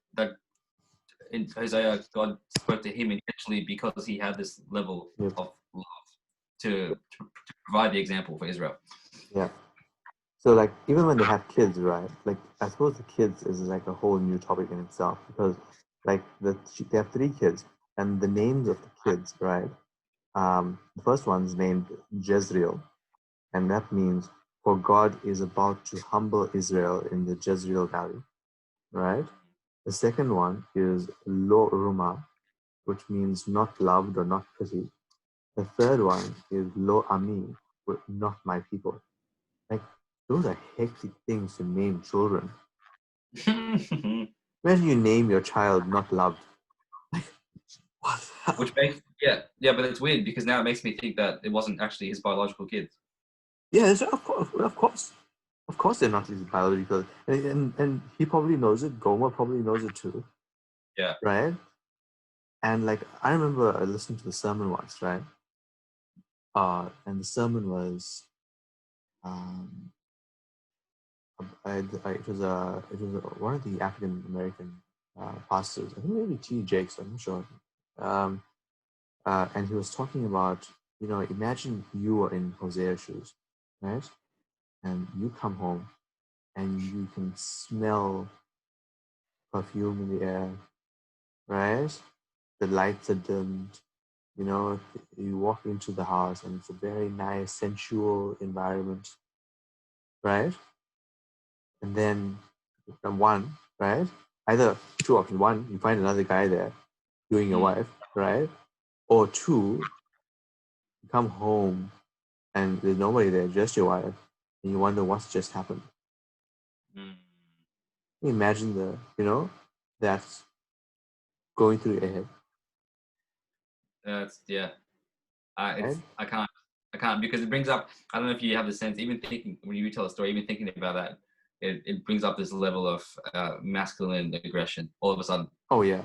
[SPEAKER 2] in Hosea, God spoke to him intentionally because he had this level
[SPEAKER 1] Yep.
[SPEAKER 2] of love to provide the example for Israel.
[SPEAKER 1] Yeah. So like even when they have kids, right? Like I suppose the kids is like a whole new topic in itself because like they have three kids and the names of the kids, right? The first one's named Jezreel, and that means for God is about to humble Israel in the Jezreel Valley, right? The second one is Lo Ruma, which means not loved or not pitied. The third one is Lo Ami, not my people. Like those are hectic things to name children. Imagine you name your child not loved. What?
[SPEAKER 2] Which makes but it's weird because now it makes me think that it wasn't actually his biological kids.
[SPEAKER 1] Yeah, of course, they're not his biological, and he probably knows it. Gomer probably knows it too,
[SPEAKER 2] Yeah.
[SPEAKER 1] right? And like I remember I listened to the sermon once, right? and the sermon was, um, one of the African American pastors. I think maybe T. Jakes. I'm not sure. Um, and he was talking about, imagine you are in Hosea's shoes, right? And you come home and you can smell perfume in the air, right? The lights are dimmed. You walk into the house and it's a very nice, sensual environment, right? And then one, right? Either two options. One, you find another guy there doing your wife, right? Or two, you come home and there's nobody there, just your wife, and you wonder what's just happened.
[SPEAKER 2] Mm.
[SPEAKER 1] Can you imagine that's going through your head.
[SPEAKER 2] That's yeah.
[SPEAKER 1] Right?
[SPEAKER 2] I can't because it brings up. I don't know if you have the sense. Even thinking when you tell a story, even thinking about that, it brings up this level of masculine aggression all of a sudden.
[SPEAKER 1] Oh yeah,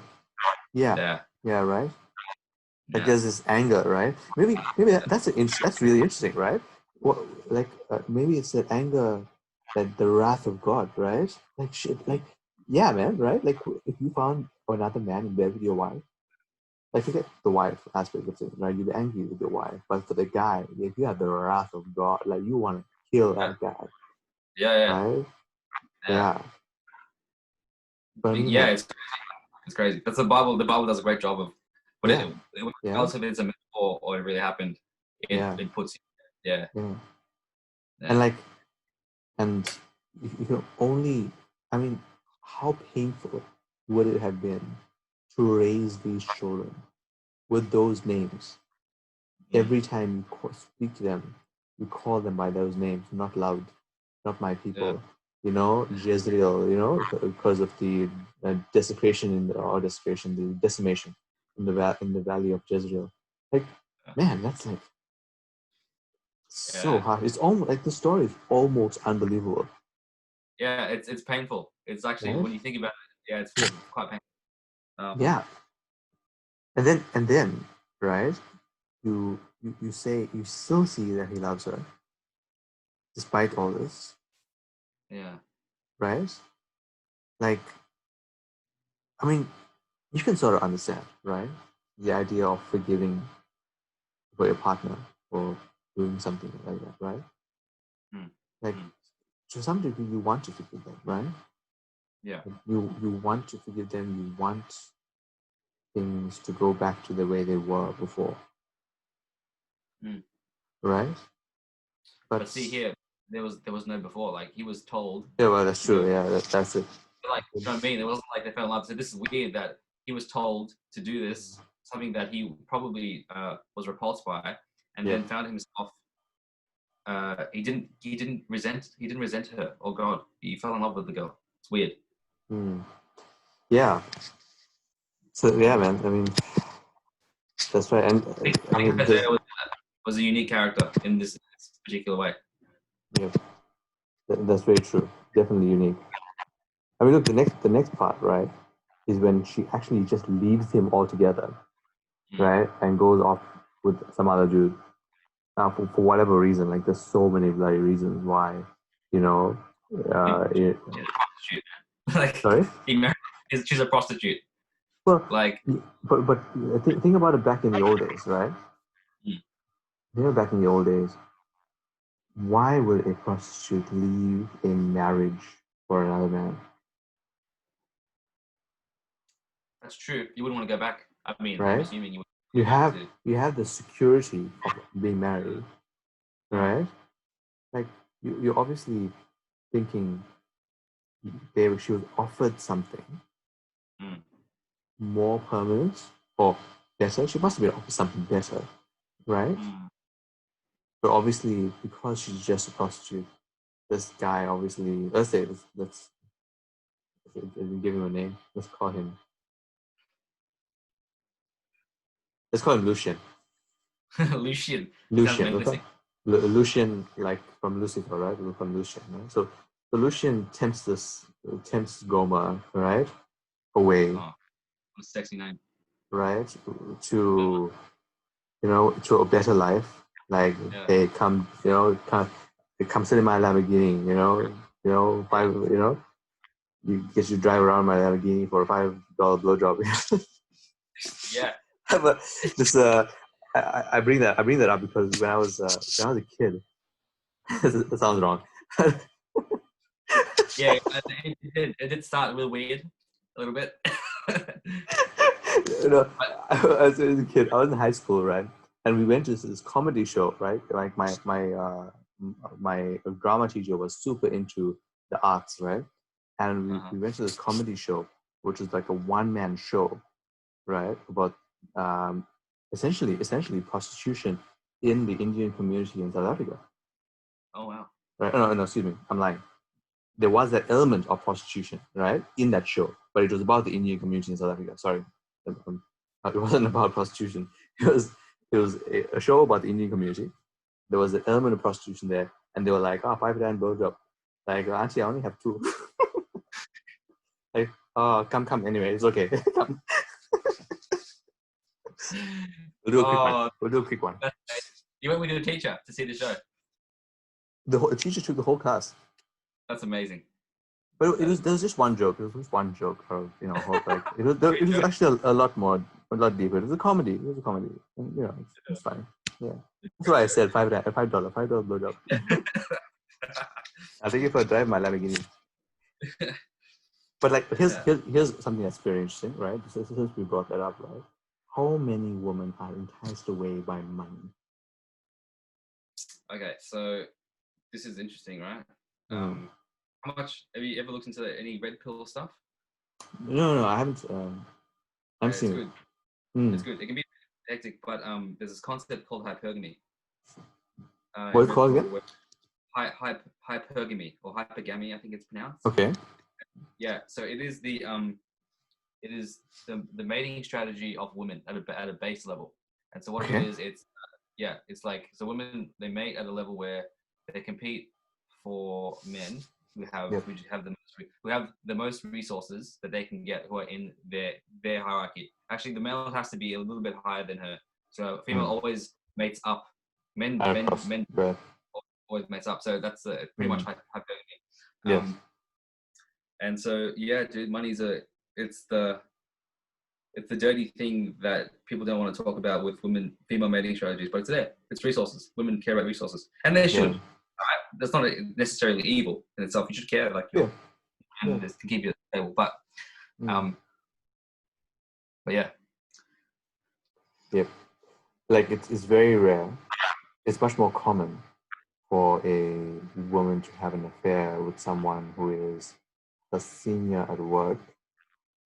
[SPEAKER 1] right. Like
[SPEAKER 2] Yeah.
[SPEAKER 1] there's this anger, right? Maybe that's really interesting, right? What maybe it's that anger, that the wrath of God, right? Like shit, like yeah, man, right? Like if you found another man in bed with your wife, like forget the wife aspect of it, right? You'd be angry with your wife, but for the guy, if you have the wrath of God, like you want to kill that guy,
[SPEAKER 2] Yeah.
[SPEAKER 1] right? Yeah. But I mean,
[SPEAKER 2] Yeah,
[SPEAKER 1] like,
[SPEAKER 2] it's crazy. That's the Bible. The Bible does a great job of, but
[SPEAKER 1] yeah,
[SPEAKER 2] regardless if it's a metaphor or it really happened, it puts, yeah.
[SPEAKER 1] And like, and you can only, I mean, how painful would it have been to raise these children with those names? Every time you speak to them, you call them by those names, not loud, not my people. Jezreel, because of the decimation, the decimation in the valley of Jezreel. Like, man, that's like so hard. It's almost like the story is almost unbelievable.
[SPEAKER 2] Yeah, it's painful. It's actually,
[SPEAKER 1] Right?
[SPEAKER 2] when you think about it, yeah, it's quite painful.
[SPEAKER 1] Yeah. And then, right? You say you still see that he loves her despite all this,
[SPEAKER 2] Yeah.
[SPEAKER 1] right? Like, I mean, you can sort of understand, right? The idea of forgiving for your partner for doing something like that, right? Like, to some degree, you want to forgive them, right?
[SPEAKER 2] Yeah.
[SPEAKER 1] You want to forgive them. You want things to go back to the way they were before, right?
[SPEAKER 2] But see here, there was no before. Like, he was told.
[SPEAKER 1] Yeah, well, that's true. Yeah, that's it.
[SPEAKER 2] Like, you know what I mean? It wasn't like they fell in love. So this is weird that he was told to do this, something that he probably was repulsed by, and then found himself. He didn't resent her. Oh God, he fell in love with the girl. It's weird.
[SPEAKER 1] Yeah. So yeah, man. I mean, that's right. And I mean,
[SPEAKER 2] Hosea was a unique character in this particular way.
[SPEAKER 1] yeah, that's very true. Definitely unique. I mean, look, the next part, right, is when she actually just leaves him altogether, right, and goes off with some other dude. For whatever reason, like there's so many bloody reasons why, you know.
[SPEAKER 2] She's a prostitute. Like,
[SPEAKER 1] Sorry.
[SPEAKER 2] she's a prostitute.
[SPEAKER 1] Well,
[SPEAKER 2] Like,
[SPEAKER 1] but think about it back in the old days, right? Back in the old days, why would a prostitute leave a marriage for another man?
[SPEAKER 2] that's true. You wouldn't want to go back. I mean, I'm
[SPEAKER 1] Right?
[SPEAKER 2] assuming you would
[SPEAKER 1] You
[SPEAKER 2] go back
[SPEAKER 1] have
[SPEAKER 2] to.
[SPEAKER 1] you have the security of being married, right? Like you're obviously thinking she was offered something more permanent or better. She must have been offered something better, right? But obviously, because she's just a prostitute, this guy obviously, let's give him a name. Let's call him Lucien.
[SPEAKER 2] Lucian.
[SPEAKER 1] Lucian, okay? Lucian, like from Lucifer, right? We're from Lucian, right? So Lucian tempts Goma, right, away,
[SPEAKER 2] Oh, what a sexy name.
[SPEAKER 1] right, to to a better life, Like
[SPEAKER 2] Yeah.
[SPEAKER 1] they come, they come sit in my Lamborghini, you get to drive around my Lamborghini for a $5 blowjob.
[SPEAKER 2] Yeah.
[SPEAKER 1] But this, I bring that up because when I was a kid, it sounds wrong.
[SPEAKER 2] Yeah. It did start real weird, a little bit. But,
[SPEAKER 1] I was a kid. I was in high school, right? And we went to this comedy show, right? Like my drama teacher was super into the arts, right? And we went to this comedy show, which was like a one-man show, right? About um, essentially prostitution in the Indian community in South Africa.
[SPEAKER 2] oh wow.
[SPEAKER 1] Right? No, excuse me, I'm lying. There was that element of prostitution, right, in that show, but it was about the Indian community in South Africa. Sorry, it wasn't about prostitution. It was a show about the Indian community. There was an element of prostitution there, and they were like, "Oh, $5 blowjob." Like, auntie, I only have two. Like, oh, come. Anyway, it's okay. Come. We'll do a quick one.
[SPEAKER 2] Oh,
[SPEAKER 1] We'll do a quick one.
[SPEAKER 2] you went with your teacher to see the show.
[SPEAKER 1] The teacher took the whole class.
[SPEAKER 2] That's amazing.
[SPEAKER 1] But there was just one joke. It was just one joke of like it was actually a lot deeper. It was a comedy. And, it's fine. Yeah, that's why I said $5 blowjob. I'll take it for a drive, my Lamborghini. But like, here's something that's very interesting, right? Since we brought that up, right? How many women are enticed away by money?
[SPEAKER 2] Okay, so this is interesting, right? How much have you ever looked into any red pill stuff?
[SPEAKER 1] No, I haven't. I'm
[SPEAKER 2] It's
[SPEAKER 1] seeing
[SPEAKER 2] good.
[SPEAKER 1] it.
[SPEAKER 2] It's good. It can be hectic, but there's this concept called hypergamy.
[SPEAKER 1] What's it called again?
[SPEAKER 2] Hypergamy or hypergamy, I think it's pronounced.
[SPEAKER 1] Okay.
[SPEAKER 2] Yeah. So it is the mating strategy of women at a base level. And so what it is, it's like, so women, they mate at a level where they compete for men who have the most resources that they can get, who are in their hierarchy. Actually, the male has to be a little bit higher than her. So female always mates up. Men always mates up. So that's pretty much hypergamy.
[SPEAKER 1] Yes.
[SPEAKER 2] And so dude, it's the dirty thing that people don't want to talk about with female mating strategies, but it's there. It's resources. Women care about resources, and they should. Right? That's not necessarily evil in itself. You should care, like just to keep you stable. But yeah.
[SPEAKER 1] Yep. Like it's very rare. It's much more common for a woman to have an affair with someone who is a senior at work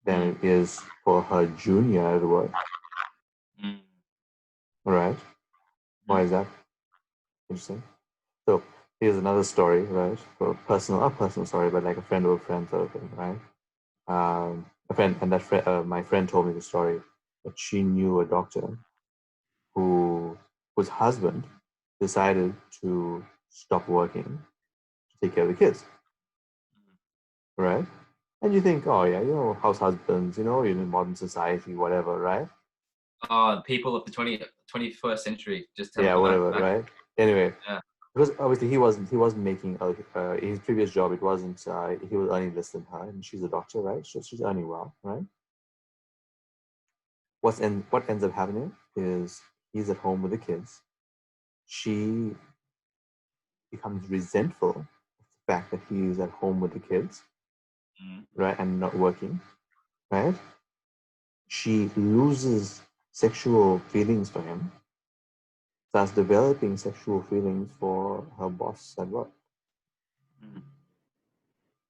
[SPEAKER 1] than it is for her junior at work. All right. Why is that? Interesting. So here's another story, right? For not personal story, but like a friend of a friend sort of thing, right? A friend, and that friend, my friend told me the story that she knew a doctor whose husband decided to stop working to take care of the kids, right? And you think, oh yeah, house husbands, in modern society, whatever, right?
[SPEAKER 2] People of the 21st century just
[SPEAKER 1] whatever, right? Anyway,
[SPEAKER 2] yeah.
[SPEAKER 1] Because obviously he wasn't making his previous job. It wasn't he was earning less than her, and she's a doctor, right? So she's earning well, right? What ends up happening is he's at home with the kids. She becomes resentful of the fact that he is at home with the kids, right, and not working, right? She loses sexual feelings for him, starts developing sexual feelings for her boss at work.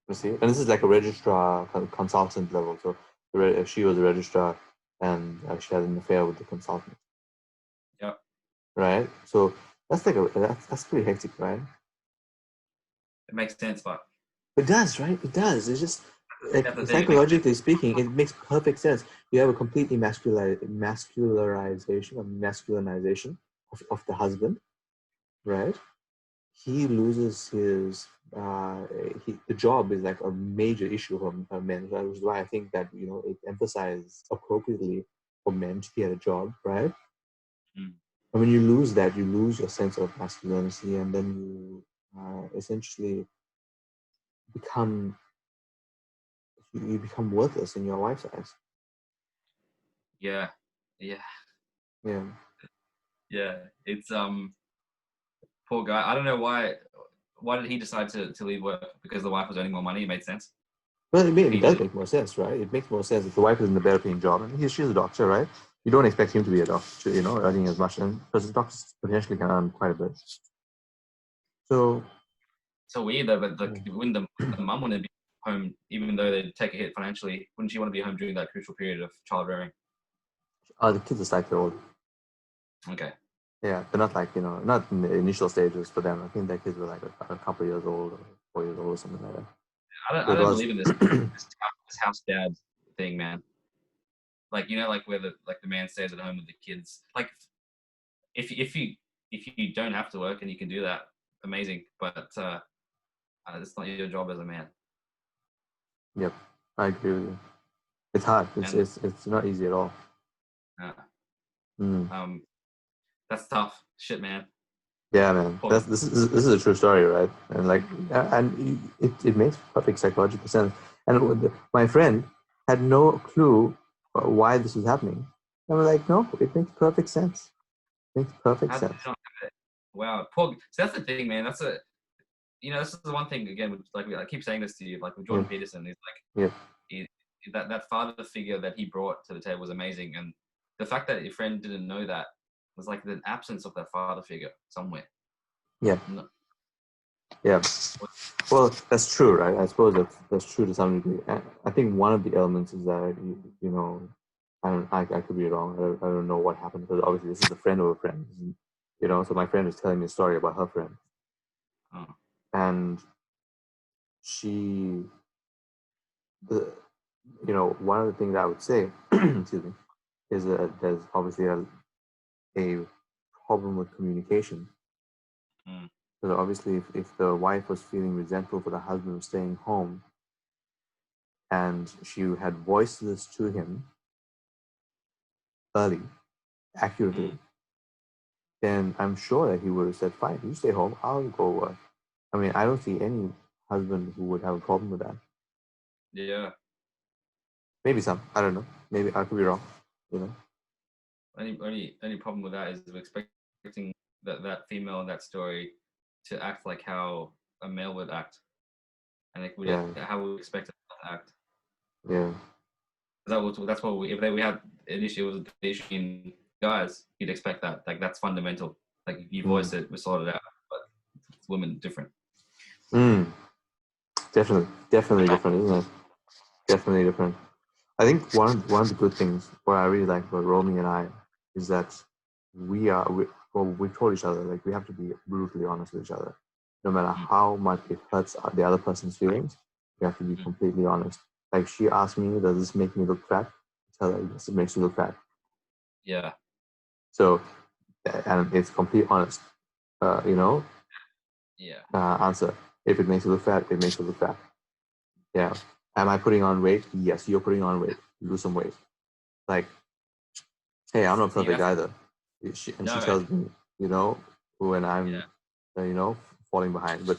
[SPEAKER 1] You see, and this is like a registrar consultant level. So she was a registrar, and she had an affair with the consultant.
[SPEAKER 2] Yeah.
[SPEAKER 1] Right. So that's that's pretty hectic, right?
[SPEAKER 2] It makes sense, but
[SPEAKER 1] it does, right? It does. It's just like, psychologically speaking, it makes perfect sense. You have a complete masculinization of the husband, right? He loses his the job is like a major issue for men, which is why I think that it emphasizes appropriately for men to get a job, right? And when you lose that, you lose your sense of masculinity, and then you essentially become you become worthless in your wife's eyes.
[SPEAKER 2] Yeah, yeah,
[SPEAKER 1] Yeah.
[SPEAKER 2] yeah. It's poor guy. I don't know why. Why did he decide to leave work? Because the wife was earning more money. It made sense.
[SPEAKER 1] Well, it
[SPEAKER 2] He
[SPEAKER 1] does
[SPEAKER 2] just
[SPEAKER 1] make more sense, right? It makes more sense if the wife is in a better paying job, and she's a doctor, right? You don't expect him to be a doctor, earning as much, and because the doctors potentially can earn quite a bit. So,
[SPEAKER 2] so weird though. But when the mum wanted to be home, even though they'd take a hit financially, wouldn't she want to be home during that crucial period of child rearing?
[SPEAKER 1] the kids are slightly old.
[SPEAKER 2] Okay.
[SPEAKER 1] Yeah, they're not like not in the initial stages for them. I think their kids were like a couple of years old, or 4 years old, or something like that.
[SPEAKER 2] I
[SPEAKER 1] It
[SPEAKER 2] don't
[SPEAKER 1] was.
[SPEAKER 2] believe in this house dad thing, man. Like like where the man stays at home with the kids. Like if you don't have to work and you can do that, amazing. But it's not your job as a man.
[SPEAKER 1] Yep, I agree with you. It's hard.
[SPEAKER 2] And
[SPEAKER 1] It's not easy at all.
[SPEAKER 2] uh,
[SPEAKER 1] Mm.
[SPEAKER 2] that's tough. Shit, man.
[SPEAKER 1] Yeah, man. This is a true story, right? And it makes perfect psychological sense. And my friend had no clue why this was happening. And we're like, no, it makes perfect sense. It makes perfect
[SPEAKER 2] How did
[SPEAKER 1] sense.
[SPEAKER 2] you not have it? Wow, poor. So that's the thing, man. That's this is the one thing again. Like I keep saying this to you, like with Jordan Peterson, he's like,
[SPEAKER 1] Yeah.
[SPEAKER 2] that father figure that he brought to the table was amazing, and the fact that your friend didn't know that was like the absence of that father figure somewhere.
[SPEAKER 1] Yeah.
[SPEAKER 2] No.
[SPEAKER 1] Yeah. Well, that's true, right? I suppose that's true to some degree. I think one of the elements is that I could be wrong. I don't know what happened, because obviously this is a friend of a friend, So my friend was telling me a story about her friend,
[SPEAKER 2] Oh.
[SPEAKER 1] and she, one of the things I would say, excuse me, is that there's obviously a problem with communication.
[SPEAKER 2] Mm.
[SPEAKER 1] So obviously, if the wife was feeling resentful for the husband staying home, and she had voiced this to him early, accurately, then I'm sure that he would have said, fine, you stay home, I'll go work. I mean, I don't see any husband who would have a problem with that.
[SPEAKER 2] Yeah.
[SPEAKER 1] Maybe some, I don't know. Maybe I could be wrong,
[SPEAKER 2] Only problem with that is we're expecting that female in that story to act like how a male would act, and how we expect it to act.
[SPEAKER 1] Yeah.
[SPEAKER 2] That's what if we had an issue with the issue in guys, you'd expect that. Like that's fundamental. Like if you voice it, we sort it out. But it's women different.
[SPEAKER 1] Definitely different, isn't it? Definitely different. I think one of the good things, what I really like about Romy and I, is that we've told each other, like, we have to be brutally honest with each other. No matter how much it hurts the other person's feelings, we have to be completely honest. Like, she asked me, does this make me look fat? I tell her, yes, it makes you look fat.
[SPEAKER 2] Yeah.
[SPEAKER 1] So, and it's complete honest,
[SPEAKER 2] Yeah.
[SPEAKER 1] Answer. If it makes you look fat, it makes you look fat. Yeah. Am I putting on weight? Yes, you're putting on weight. Lose some weight. Like, hey, I'm not perfect either. She tells me, when I'm, falling behind. But,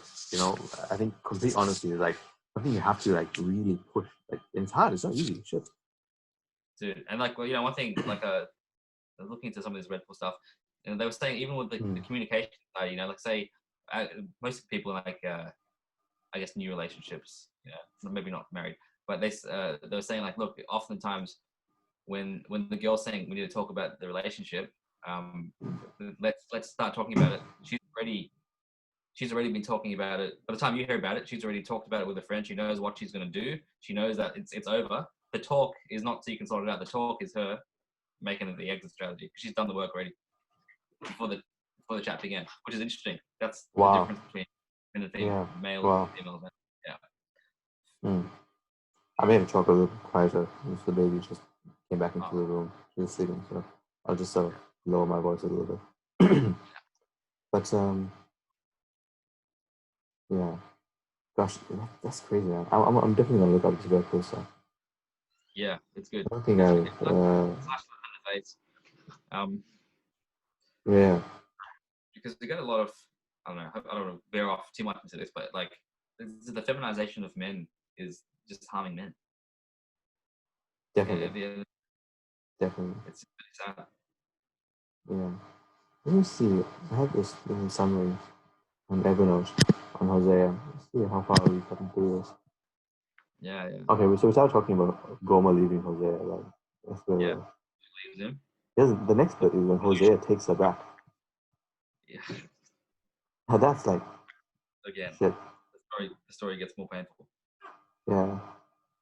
[SPEAKER 1] I think complete honesty is like something you have to like really push. Like, it's hard. It's not easy. Shit.
[SPEAKER 2] Dude, and like, one thing, like, looking into some of this Red Bull stuff, and they were saying even with the communication side, like say, most people in like, I guess new relationships, maybe not married, but they were saying like, look, oftentimes when the girl's saying we need to talk about the relationship, let's start talking about it. She's already been talking about it. By the time you hear about it, she's already talked about it with a friend. She knows what she's going to do. She knows that it's over. The talk is not so you can sort it out. The talk is her making the exit strategy. She's done the work already before the chat began, which is interesting. That's the difference between male and female. Yeah.
[SPEAKER 1] I made her talk a little quieter. The baby just came back into the room. She was sleeping, so I'll just sort of lower my voice a little bit. But yeah, gosh, that's crazy, man. I'm definitely gonna look up this Red Bull stuff.
[SPEAKER 2] Yeah, it's good.
[SPEAKER 1] I don't think Yeah,
[SPEAKER 2] because we get a lot of, I don't know, I don't want to veer off too much into this, but like the feminization of men is just harming men.
[SPEAKER 1] definitely, definitely.
[SPEAKER 2] It's really sad.
[SPEAKER 1] Yeah. Let me see. I have this little summary on Evernote on Hosea. Let's see how far we've gotten through this.
[SPEAKER 2] Yeah, yeah,
[SPEAKER 1] Okay, so we started talking about Gomer leaving Hosea. Like, that's where
[SPEAKER 2] yeah.
[SPEAKER 1] we're.
[SPEAKER 2] Leaves him.
[SPEAKER 1] Here's the next bit is when Hosea takes her back.
[SPEAKER 2] Yeah.
[SPEAKER 1] Now that's like
[SPEAKER 2] Again,
[SPEAKER 1] shit.
[SPEAKER 2] the story gets more painful.
[SPEAKER 1] Yeah.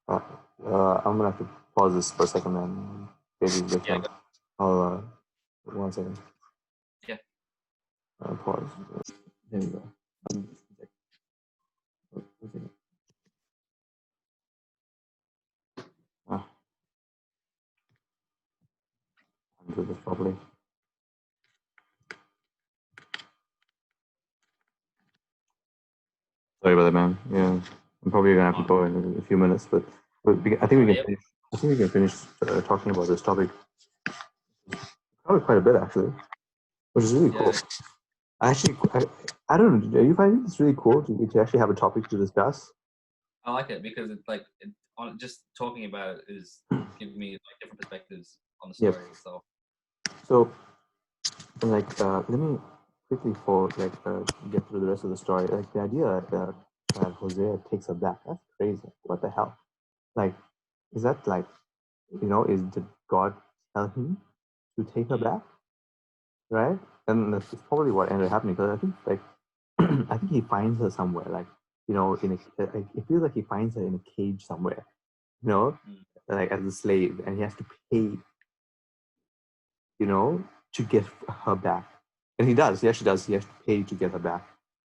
[SPEAKER 1] Uh, I'm gonna have to pause this for a second, man. Baby's waking
[SPEAKER 2] Yeah,
[SPEAKER 1] up. I'll 1 second.
[SPEAKER 2] yeah.
[SPEAKER 1] Pause. There we go. Ah, I'll do this properly. Sorry about that, man. Yeah, I'm probably gonna have to go in a few minutes, but I think we can finish. I think we can finish talking about this topic. Probably quite a bit actually, which is really cool. I don't know. Are you finding this really cool to actually have a topic to discuss?
[SPEAKER 2] I like it because it's like just talking about it is giving me like different perspectives on the
[SPEAKER 1] Yep.
[SPEAKER 2] story itself.
[SPEAKER 1] So, like, let me quickly get through the rest of the story. Like the idea that Hosea takes her back. That's crazy. What the hell? Like, is that like, did God tell him to take her back? Right? And that's probably what ended up happening because I think like I think he finds her somewhere, like it feels like he finds her in a cage somewhere, you know, like as a slave, and he has to pay, to get her back, and he does. He actually does. He has to pay to get her back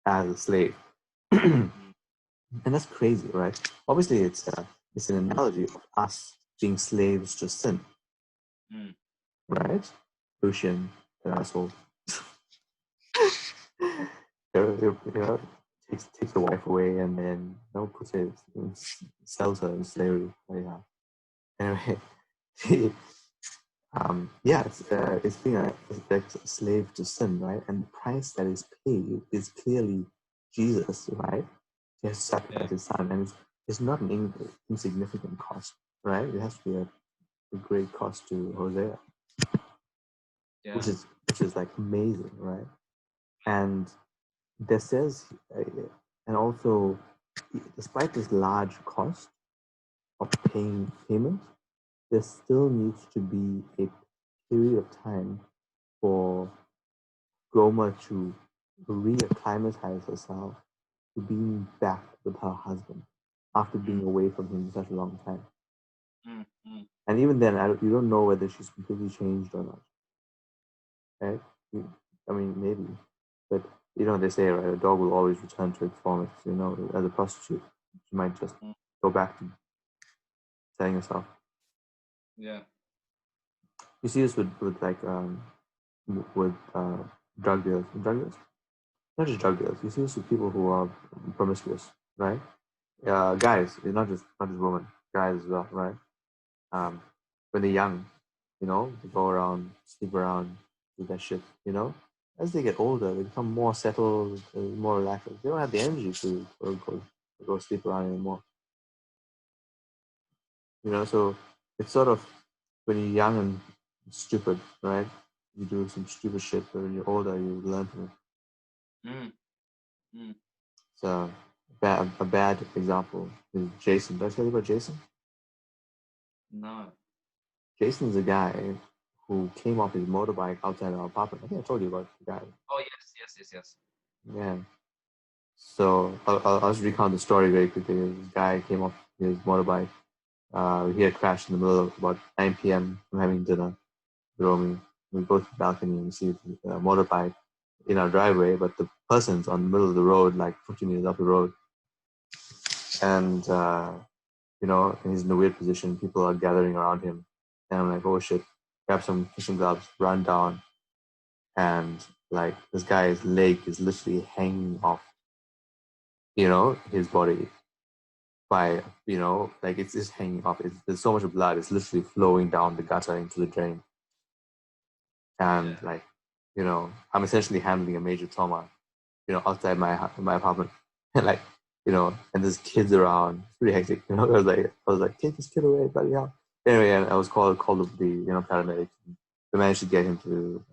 [SPEAKER 1] as a slave, and that's crazy, right? Obviously, it's an analogy of us being slaves to sin, right? Lucian, an asshole. Takes the wife away and then puts it sells her in slavery. Yeah. Anyway, it's being a slave to sin, right? And the price that is paid is clearly Jesus, right? He has sacrificed his son, and it's not an insignificant cost, right? It has to be a great cost to Hosea, which is like amazing, right? And there says, and also, despite this large cost of paying payment, there still needs to be a period of time for Gomer to reacclimatize herself to being back with her husband after being away from him for such a long time. And even then, you don't know whether she's completely changed or not, right? I mean, maybe, but they say, right, a dog will always return to its vomit. As a prostitute, she might just go back to selling herself.
[SPEAKER 2] Yeah.
[SPEAKER 1] You see this with with drug dealers. Not just drug dealers. You see this with people who are promiscuous, right? Guys, not just women, guys as well, right? When they're young, they go around, sleep around, do that shit, As they get older, they become more settled, more relaxed. They don't have the energy to go sleep around anymore. So it's sort of when you're young and stupid, right? You do some stupid shit, but when you're older, you learn from it. So a bad example is Jason. Did I tell you about Jason?
[SPEAKER 2] No.
[SPEAKER 1] Jason's a guy who came off his motorbike outside our apartment. I think I told you about the guy.
[SPEAKER 2] Oh yes.
[SPEAKER 1] Yeah. So I'll just recount the story very quickly. This guy came off his motorbike. He had crashed in the middle of about 9 p.m. I'm having dinner. Roaming. We go to the balcony and we see the motorbike in our driveway, but the person's on the middle of the road, like 50 meters up the road. And, he's in a weird position. People are gathering around him. And I'm like, oh shit, grab some fishing gloves, run down. And like this guy's leg is literally hanging off, his body by, like it's just hanging off. There's so much blood. It's literally flowing down the gutter into the drain. And like I'm essentially handling a major trauma, outside my apartment, and like, and there's kids around. It's pretty hectic. I was like, take this kid away, bloody hell. Anyway, and I was called the paramedics. We managed to get him to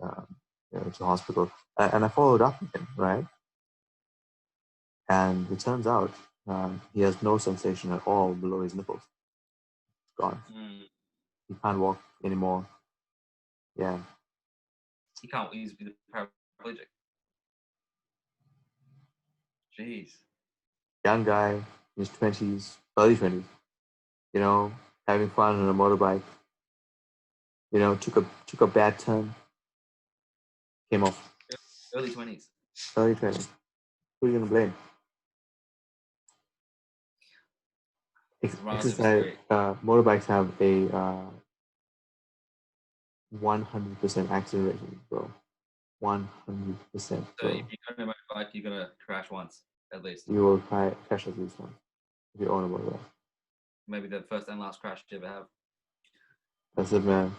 [SPEAKER 1] hospital, and I followed up with him, right? And it turns out he has no sensation at all below his nipples. It's gone. He can't walk anymore. Yeah.
[SPEAKER 2] He can't. He's paraplegic. Jeez.
[SPEAKER 1] Young guy, in his 20s, early 20s, having fun on a motorbike, took a bad turn, came off.
[SPEAKER 2] Early 20s.
[SPEAKER 1] Early 20s. Who are you going to blame? Exercise, motorbikes have a 100% accident rate, bro. 100%.
[SPEAKER 2] So
[SPEAKER 1] bro.
[SPEAKER 2] if you own a motorbike, you're gonna crash once at least.
[SPEAKER 1] You will crash at least once if you own a motorbike.
[SPEAKER 2] Maybe the first and last crash you ever have.
[SPEAKER 1] That's it, man.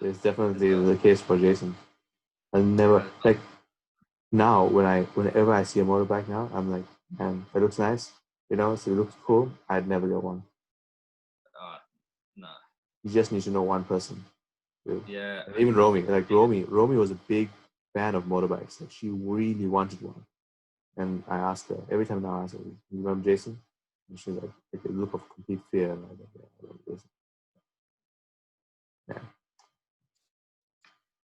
[SPEAKER 1] It's definitely the case for Jason. I never now whenever I see a motorbike now, I'm like, man, it looks nice. So it looks cool. I'd never get one.
[SPEAKER 2] No.
[SPEAKER 1] You just need to know one person. Dude.
[SPEAKER 2] Yeah.
[SPEAKER 1] And even Romy, Romy was a big fan of motorbikes. Like, she really wanted one. And I asked her, every time now I ask her, you remember Jason? And she's like a look of complete fear. And I was like, yeah, I remember Jason. Yeah.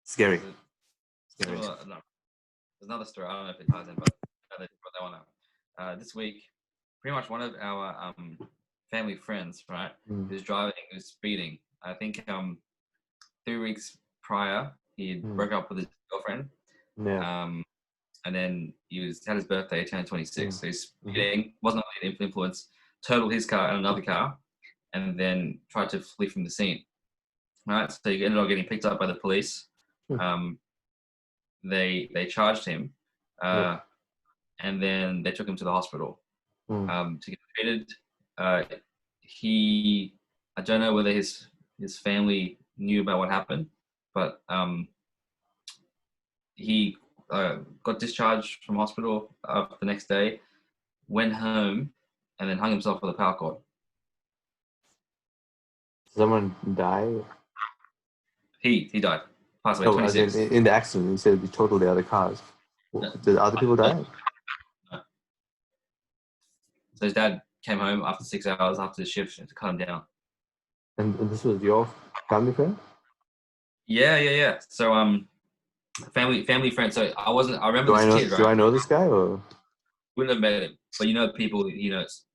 [SPEAKER 1] Scary.
[SPEAKER 2] No, there's another story. I don't know if it ties in, but they put that one out. This week, pretty much one of our family friends, right, who's driving, who's speeding. I think 3 weeks prior, he broke up with his girlfriend.
[SPEAKER 1] Yeah.
[SPEAKER 2] And then he had his birthday, turned 26. So he's speeding, wasn't under the influence, totaled his car and another car, and then tried to flee from the scene. Right, so he ended up getting picked up by the police. They charged him, and then they took him to the hospital to get treated. I don't know whether his family knew about what happened, but he got discharged from hospital the next day, went home, and then hung himself with a power cord.
[SPEAKER 1] Someone died?
[SPEAKER 2] He died. Passed away,
[SPEAKER 1] No,
[SPEAKER 2] 26.
[SPEAKER 1] in the accident, you said he totaled the other cars. Did other people die?
[SPEAKER 2] No. So his dad came home after 6 hours after the shift to cut him down.
[SPEAKER 1] And this was your family friend?
[SPEAKER 2] Yeah. So family friend. So I remember this kid, right?
[SPEAKER 1] Do I know this guy or?
[SPEAKER 2] Wouldn't have met him, but you know people he knows.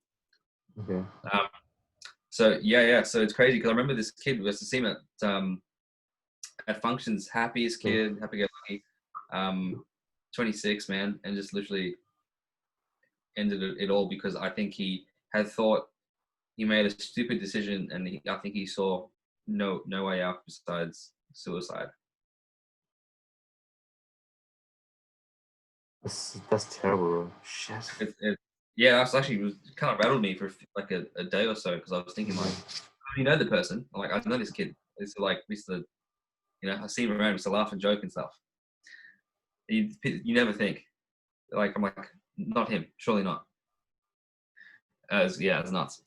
[SPEAKER 1] Okay.
[SPEAKER 2] So yeah. So it's crazy because I remember this kid. We used to see him at functions. Happiest kid, happy-go-lucky. 26, man, and just literally ended it all because I think he had thought he made a stupid decision, and I think he saw no way out besides suicide.
[SPEAKER 1] That's terrible, bro. Shit.
[SPEAKER 2] Yeah, that's actually was kind of rattled me for like a day or so because I was thinking like, how do you know the person? I'm like, I know this kid. It's like we used to, I see him around, we used to laugh and joke and stuff. You never think, like I'm like, not him, surely not. It's nuts.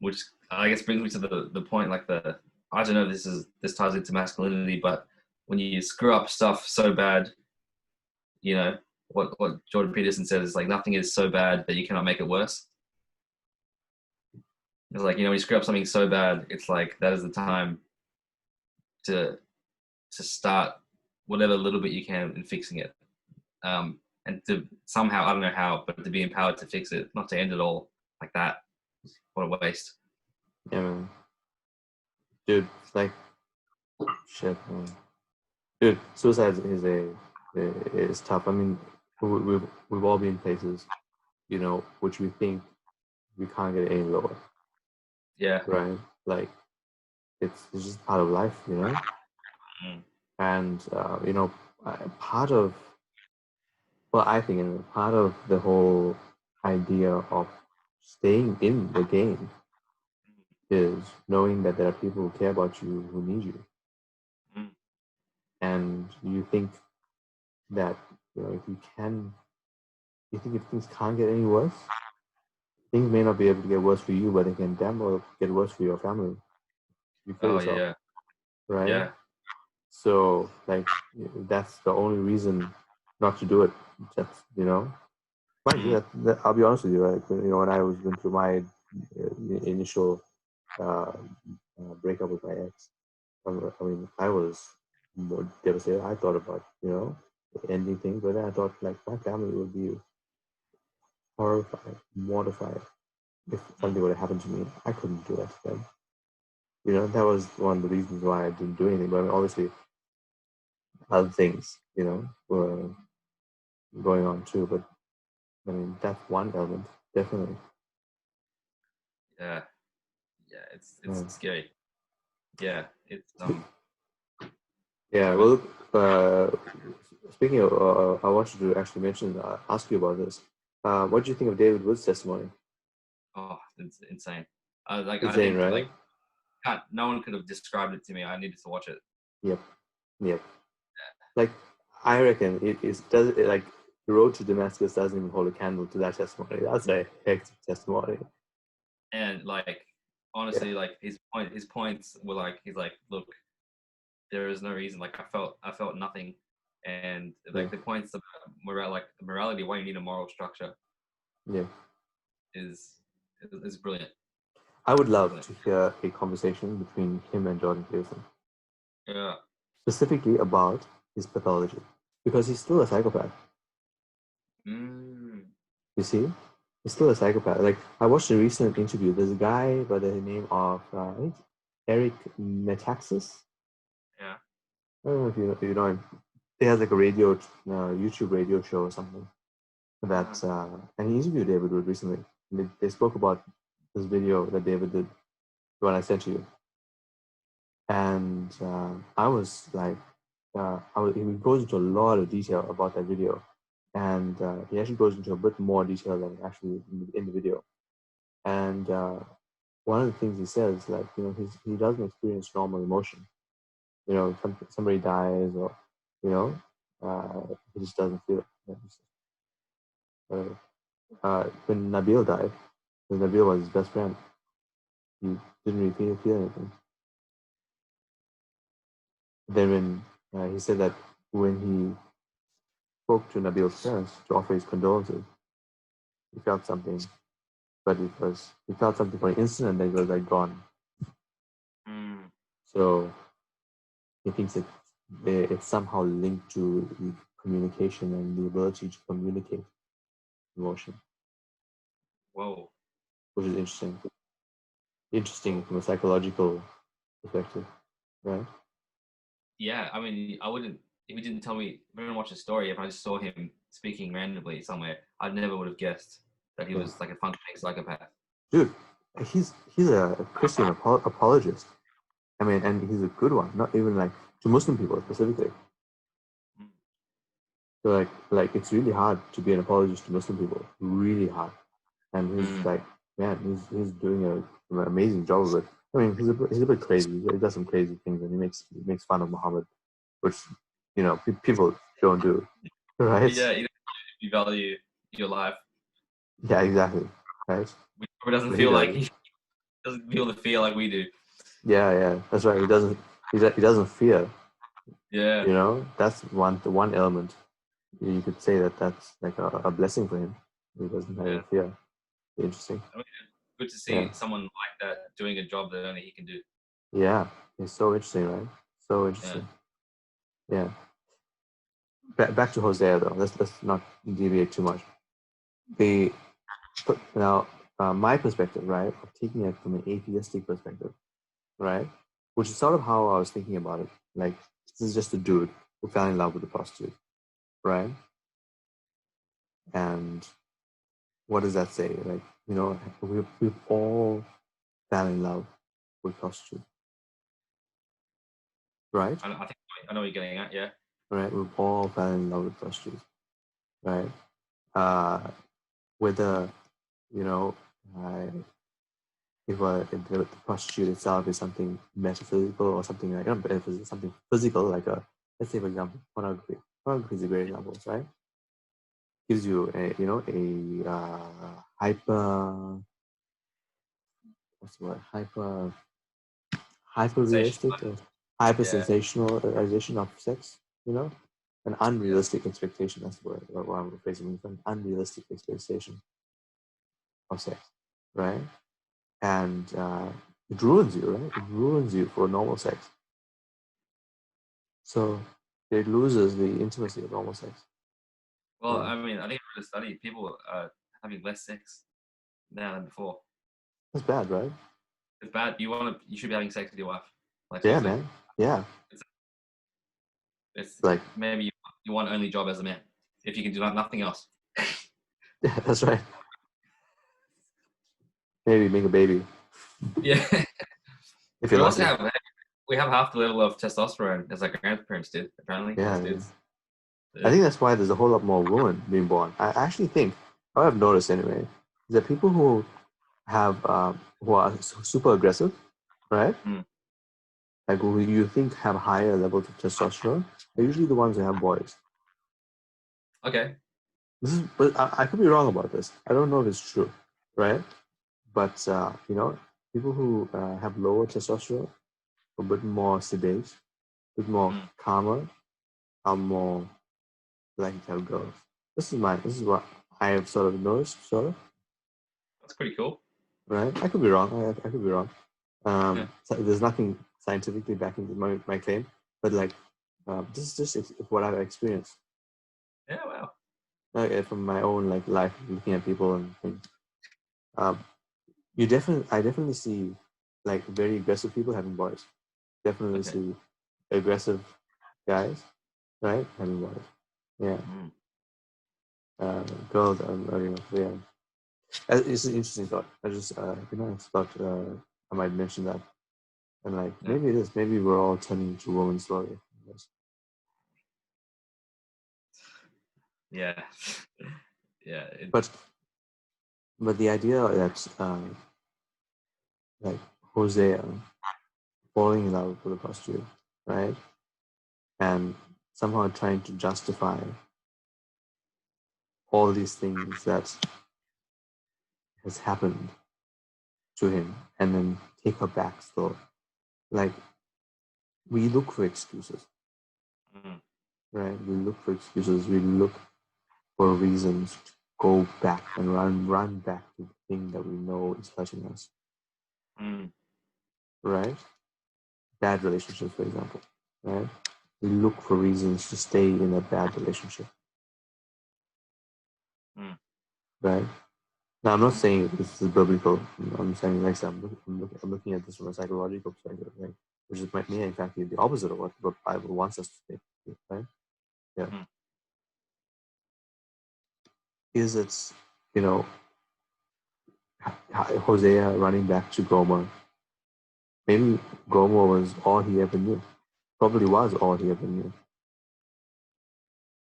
[SPEAKER 2] Which I guess brings me to the point, like I don't know if this ties into masculinity, but when you screw up stuff so bad, what Jordan Peterson says is like nothing is so bad that you cannot make it worse. It's like, when you screw up something so bad, it's like that is the time to start whatever little bit you can in fixing it. And to somehow, I don't know how, but to be empowered to fix it, not to end it all like that. What a waste.
[SPEAKER 1] Yeah, man. Dude, like, shit, man. Dude, suicide is tough. I mean, we've all been places, which we think we can't get any lower.
[SPEAKER 2] Yeah.
[SPEAKER 1] Right? Like, it's just part of life, And, part of, well, I think part of the whole idea of staying in the game is knowing that there are people who care about you, who need you. and you think that you think if things can't get any worse, things may not be able to get worse for you, but they can damn well get worse for your family. You feel
[SPEAKER 2] Oh
[SPEAKER 1] yourself,
[SPEAKER 2] yeah,
[SPEAKER 1] right?
[SPEAKER 2] yeah.
[SPEAKER 1] So like that's the only reason not to do it. That's mind you,
[SPEAKER 2] Mm.
[SPEAKER 1] I'll be honest with you. Like, when I was going through my initial breakup with my ex, I mean, I was more devastated. I thought about ending things, but then I thought like my family would be horrified, mortified if
[SPEAKER 2] Mm.
[SPEAKER 1] something would have happened to me. I couldn't do that to them. That was one of the reasons why I didn't do anything. But I mean, obviously, other things, were going on too. But I mean, that's one element, definitely.
[SPEAKER 2] Yeah, yeah. It's
[SPEAKER 1] Yeah.
[SPEAKER 2] scary. Yeah, it's
[SPEAKER 1] Yeah.
[SPEAKER 2] Sorry.
[SPEAKER 1] Well, look, speaking of, I wanted to actually ask you about this. What do you think of David Wood's testimony?
[SPEAKER 2] Oh, it's insane. I
[SPEAKER 1] Insane,
[SPEAKER 2] think
[SPEAKER 1] right?
[SPEAKER 2] no one could have described it to me. I needed to watch it.
[SPEAKER 1] Yep. Yep. Like, I reckon like the road to Damascus doesn't even hold a candle to that testimony. That's a hectic testimony.
[SPEAKER 2] And
[SPEAKER 1] Yeah.
[SPEAKER 2] honestly, his points were he's like, look, there is no reason. I felt nothing, and
[SPEAKER 1] Yeah.
[SPEAKER 2] the points about the morality, why you need a moral structure
[SPEAKER 1] Yeah.
[SPEAKER 2] is is brilliant.
[SPEAKER 1] I would love
[SPEAKER 2] Brilliant.
[SPEAKER 1] to hear a conversation between him and Jordan Peterson,
[SPEAKER 2] Yeah.
[SPEAKER 1] specifically about his pathology, because he's still a psychopath.
[SPEAKER 2] Mm.
[SPEAKER 1] You see, he's still a psychopath. Like, I watched a recent interview. There's a guy by the name of I think Eric Metaxas.
[SPEAKER 2] Yeah.
[SPEAKER 1] I don't know if you know him. He has like a YouTube radio show or something.
[SPEAKER 2] Uh,
[SPEAKER 1] And he interviewed David Wood recently. And they spoke about this video that David did, the one I sent you. And I was like, he goes into a lot of detail about that video. And he actually goes into a bit more detail than actually in the video. And one of the things he says, like, he doesn't experience normal emotion. Somebody dies, or, he just doesn't feel it. When Nabil died, when Nabil was his best friend, he didn't really feel anything. Then when he said that when he spoke to Nabil's parents to offer his condolences, he felt something, but he felt something for an instant, and then it was like gone.
[SPEAKER 2] mm.
[SPEAKER 1] So he thinks it's somehow linked to the communication and the ability to communicate emotion,
[SPEAKER 2] Whoa.
[SPEAKER 1] which is interesting from a psychological perspective, right?
[SPEAKER 2] Yeah. I mean, I wouldn't if you didn't tell me. If I didn't watch the story, if I just saw him speaking randomly somewhere, I never would have guessed that he
[SPEAKER 1] Yeah.
[SPEAKER 2] was like a functioning psychopath.
[SPEAKER 1] Dude, he's a Christian apologist. I mean, and he's a good one. Not even like to Muslim people specifically.
[SPEAKER 2] Mm.
[SPEAKER 1] So like it's really hard to be an apologist to Muslim people. Really hard. And he's
[SPEAKER 2] Mm.
[SPEAKER 1] like, man, he's doing an amazing job of it. I mean, he's a bit crazy. He does some crazy things, and he makes fun of Muhammad, which people don't do, right?
[SPEAKER 2] Yeah. You value your life.
[SPEAKER 1] Yeah, exactly, right.
[SPEAKER 2] He doesn't
[SPEAKER 1] But he
[SPEAKER 2] feel like
[SPEAKER 1] does.
[SPEAKER 2] he doesn't feel the fear like we do.
[SPEAKER 1] Yeah, that's right. He doesn't. He doesn't fear.
[SPEAKER 2] Yeah.
[SPEAKER 1] That's one element. You could say that's like a blessing for him. He doesn't have any
[SPEAKER 2] Yeah.
[SPEAKER 1] fear. Interesting.
[SPEAKER 2] I mean, good to
[SPEAKER 1] Yeah.
[SPEAKER 2] see someone like that doing a job that only he can do.
[SPEAKER 1] Yeah. It's so interesting, right? So
[SPEAKER 2] Yeah.
[SPEAKER 1] interesting. Yeah. Back to Hosea though. Let's not deviate too much. The Now, my perspective, right, of taking it from an atheistic perspective, right, which is sort of how I was thinking about it. Like, this is just a dude who fell in love with a prostitute, right? And what does that say? Like, we've all fell in love with prostitute, right?
[SPEAKER 2] I think I know what you're getting at. Yeah.
[SPEAKER 1] Right? We've all fell in love with prostitute, right? Uh, Whether you know, if the prostitute itself is something metaphysical or something like something physical, like let's say for example, pornography. Pornography is a great example, right? Gives you a hyper, what's the word? Hyper
[SPEAKER 2] Sensation.
[SPEAKER 1] realistic or hyper
[SPEAKER 2] Yeah.
[SPEAKER 1] sensationalization of sex, an unrealistic expectation. That's the word what I'm replacing with, an unrealistic expectation of sex, right? And it ruins you, right? It ruins you for normal sex. So it loses the intimacy of normal sex.
[SPEAKER 2] Well,
[SPEAKER 1] Yeah.
[SPEAKER 2] I mean, I think in the study, people are having less sex now than before.
[SPEAKER 1] That's bad, right?
[SPEAKER 2] It's bad. You should be having sex with your wife. Like
[SPEAKER 1] Yeah,
[SPEAKER 2] seriously,
[SPEAKER 1] man. Yeah.
[SPEAKER 2] it's
[SPEAKER 1] Like,
[SPEAKER 2] maybe you want only job as a man if you can do nothing else.
[SPEAKER 1] yeah, that's right. Maybe make a baby
[SPEAKER 2] Yeah.
[SPEAKER 1] if you're
[SPEAKER 2] we also
[SPEAKER 1] lucky.
[SPEAKER 2] have we have half the level of testosterone as our grandparents did. Apparently, as
[SPEAKER 1] Yeah, yeah.
[SPEAKER 2] dudes.
[SPEAKER 1] I
[SPEAKER 2] Yeah.
[SPEAKER 1] think that's why there's a whole lot more women being born. I actually think, what I've noticed anyway, is that people who are super aggressive, right?
[SPEAKER 2] Mm.
[SPEAKER 1] Like who you think have higher levels of testosterone, are usually the ones who have boys.
[SPEAKER 2] Okay.
[SPEAKER 1] But I could be wrong about this. I don't know if it's true, right? But people who have lower testosterone, a bit more sedate, a bit more
[SPEAKER 2] Mm.
[SPEAKER 1] calmer, are more likely to have girls. This is what I have sort of noticed, sort of,
[SPEAKER 2] That's pretty cool.
[SPEAKER 1] right? I could be wrong. I could be wrong.
[SPEAKER 2] Yeah.
[SPEAKER 1] So there's nothing scientifically backing my claim, but like this is just what I've experienced
[SPEAKER 2] Yeah. Wow.
[SPEAKER 1] from my own like life, looking at people and things. Um, I definitely see like very aggressive people having boys. Definitely
[SPEAKER 2] Okay.
[SPEAKER 1] see aggressive guys, right, having boys. Yeah,
[SPEAKER 2] Mm.
[SPEAKER 1] girls. Yeah. It's an interesting thought. I just I thought I might mention that, and like
[SPEAKER 2] Yeah.
[SPEAKER 1] maybe it is. Maybe we're all turning into women slowly. Yes.
[SPEAKER 2] Yeah. Yeah.
[SPEAKER 1] But the idea that like Hosea falling in love with a prostitute, right, and somehow trying to justify all these things that has happened to him, and then take her back still. Like we look for excuses,
[SPEAKER 2] Mm.
[SPEAKER 1] right? We look for excuses. We look for reasons to go back and run back to the thing that we know is hurting us,
[SPEAKER 2] Mm.
[SPEAKER 1] right? Bad relationships, for example, right? We look for reasons to stay in a bad relationship,
[SPEAKER 2] Mm.
[SPEAKER 1] right? Now, I'm not saying this is biblical. I'm saying like I'm looking at this from a psychological perspective, right? Which is may in fact be the opposite of what the Bible wants us to think, right? Yeah.
[SPEAKER 2] Mm.
[SPEAKER 1] Is it, you know, Hosea running back to Gomer? Maybe Gomer was all he ever knew. Probably was all he ever knew,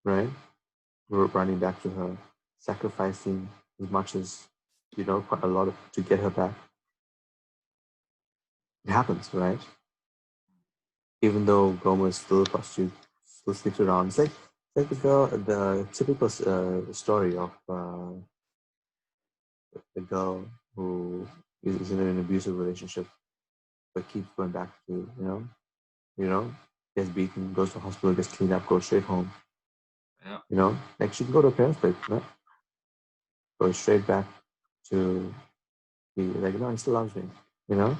[SPEAKER 1] right? Running back to her, sacrificing as much as, quite a lot to get her back. It happens, right? Even though Gomer is still a prostitute, still sticks around. It's like the typical story of the girl who is in an abusive relationship but keeps going back to, gets beaten, goes to hospital, gets cleaned up, goes straight home.
[SPEAKER 2] Yeah.
[SPEAKER 1] Like she can go to her parents' place, right? Go straight back to be like, no, he still loves me, you know?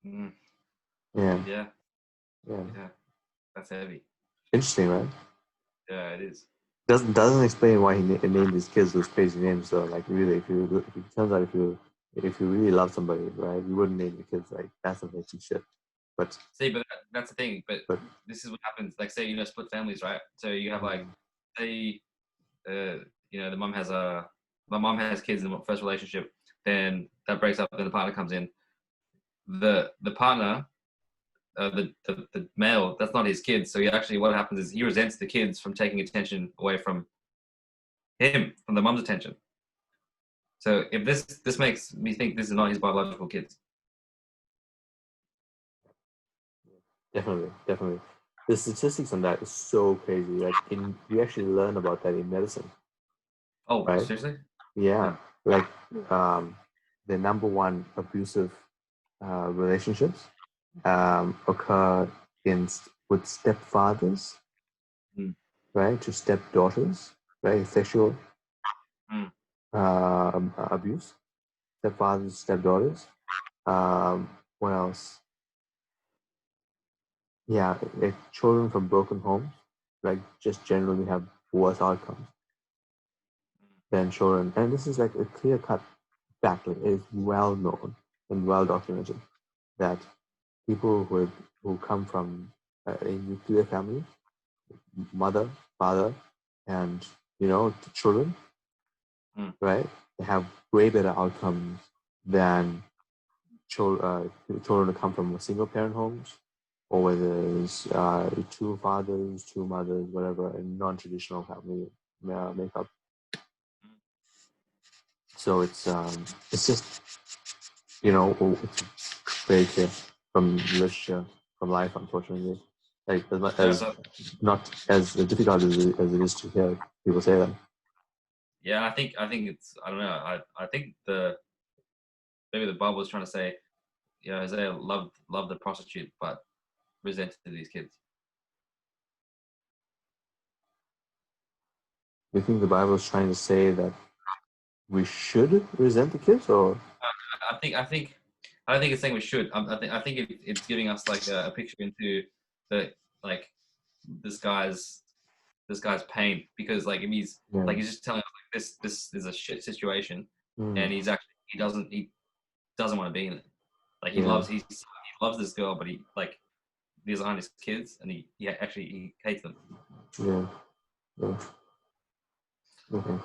[SPEAKER 2] Mm.
[SPEAKER 1] Yeah,
[SPEAKER 2] Yeah.
[SPEAKER 1] yeah.
[SPEAKER 2] Yeah. That's heavy.
[SPEAKER 1] Interesting, right?
[SPEAKER 2] Yeah, it is.
[SPEAKER 1] Doesn't explain why he named his kids those crazy names. So, like, really, if it turns out if you really love somebody, right, you wouldn't name your kids like that's some racist shit. But
[SPEAKER 2] See, but that's the thing. But
[SPEAKER 1] but
[SPEAKER 2] this is what happens. Like, say, split families, right? So you have like, say, my mom has kids in the first relationship. Then that breaks up. Then the partner comes in. The partner, the male, that's not his kids. So what happens is he resents the kids from taking attention away from him, from the mom's attention. So if this makes me think this is not his biological kids.
[SPEAKER 1] Definitely. The statistics on that is so crazy. Like we actually learn about that in medicine,
[SPEAKER 2] Oh,
[SPEAKER 1] right?
[SPEAKER 2] seriously?
[SPEAKER 1] Yeah, like the number one abusive relationships occur with stepfathers,
[SPEAKER 2] Mm.
[SPEAKER 1] right, to stepdaughters, right, sexual
[SPEAKER 2] Mm.
[SPEAKER 1] abuse, stepfathers, stepdaughters. What else? Yeah, like children from broken homes, like just generally have worse outcomes than children. And this is like a clear cut fact. Like, it is well known and well documented that people who come from a nuclear family, mother, father, and children,
[SPEAKER 2] Mm.
[SPEAKER 1] right? They have way better outcomes than children who come from single parent homes, or whether it's two fathers, two mothers, whatever, in non-traditional family makeup. So it's just it's very clear from literature, from life, unfortunately. Like as much
[SPEAKER 2] Yeah,
[SPEAKER 1] as
[SPEAKER 2] so
[SPEAKER 1] not as difficult as it is to hear people say that.
[SPEAKER 2] yeah, I think it's I don't know. I think maybe the Bible was trying to say, Hosea loved the prostitute, but resented these kids.
[SPEAKER 1] Do you think the Bible is trying to say that we should resent the kids, or
[SPEAKER 2] I don't think it's saying we should. I think it's giving us like a picture into the like this guy's pain, because like if he's
[SPEAKER 1] yeah?
[SPEAKER 2] like he's just telling us like this is a shit situation,
[SPEAKER 1] Mm,
[SPEAKER 2] and he doesn't want to be in it. Like
[SPEAKER 1] yeah,
[SPEAKER 2] he loves this girl, but he like these aren't his kids, and he hates them.
[SPEAKER 1] yeah, yeah. Okay.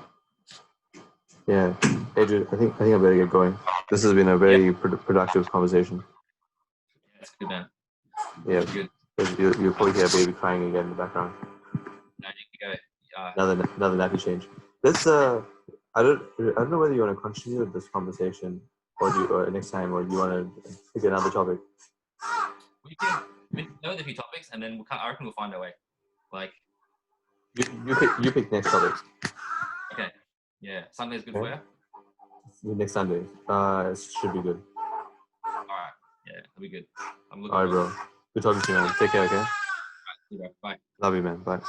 [SPEAKER 1] Yeah, Adrian, I think I better get going. This has been a
[SPEAKER 2] Yeah,
[SPEAKER 1] very productive conversation.
[SPEAKER 2] it's good, man.
[SPEAKER 1] Yeah,
[SPEAKER 2] Good.
[SPEAKER 1] you'll probably hear a baby crying again in the background.
[SPEAKER 2] Now you can go.
[SPEAKER 1] Another nappy change. Let's I don't know whether you want to continue this conversation or next time, or do you want to pick another topic.
[SPEAKER 2] We can know the few topics, and then I reckon we'll find our way. Like,
[SPEAKER 1] You pick next topic.
[SPEAKER 2] okay, yeah, Sunday's good for
[SPEAKER 1] Okay,
[SPEAKER 2] you.
[SPEAKER 1] next Sunday. It should be good.
[SPEAKER 2] All right, yeah, it'll be good. I'm looking
[SPEAKER 1] All right,
[SPEAKER 2] forward to
[SPEAKER 1] bro.
[SPEAKER 2] it.
[SPEAKER 1] Good talking to you, man. Take care. Okay.
[SPEAKER 2] See you, bro. Bye.
[SPEAKER 1] Love you, man. Bye.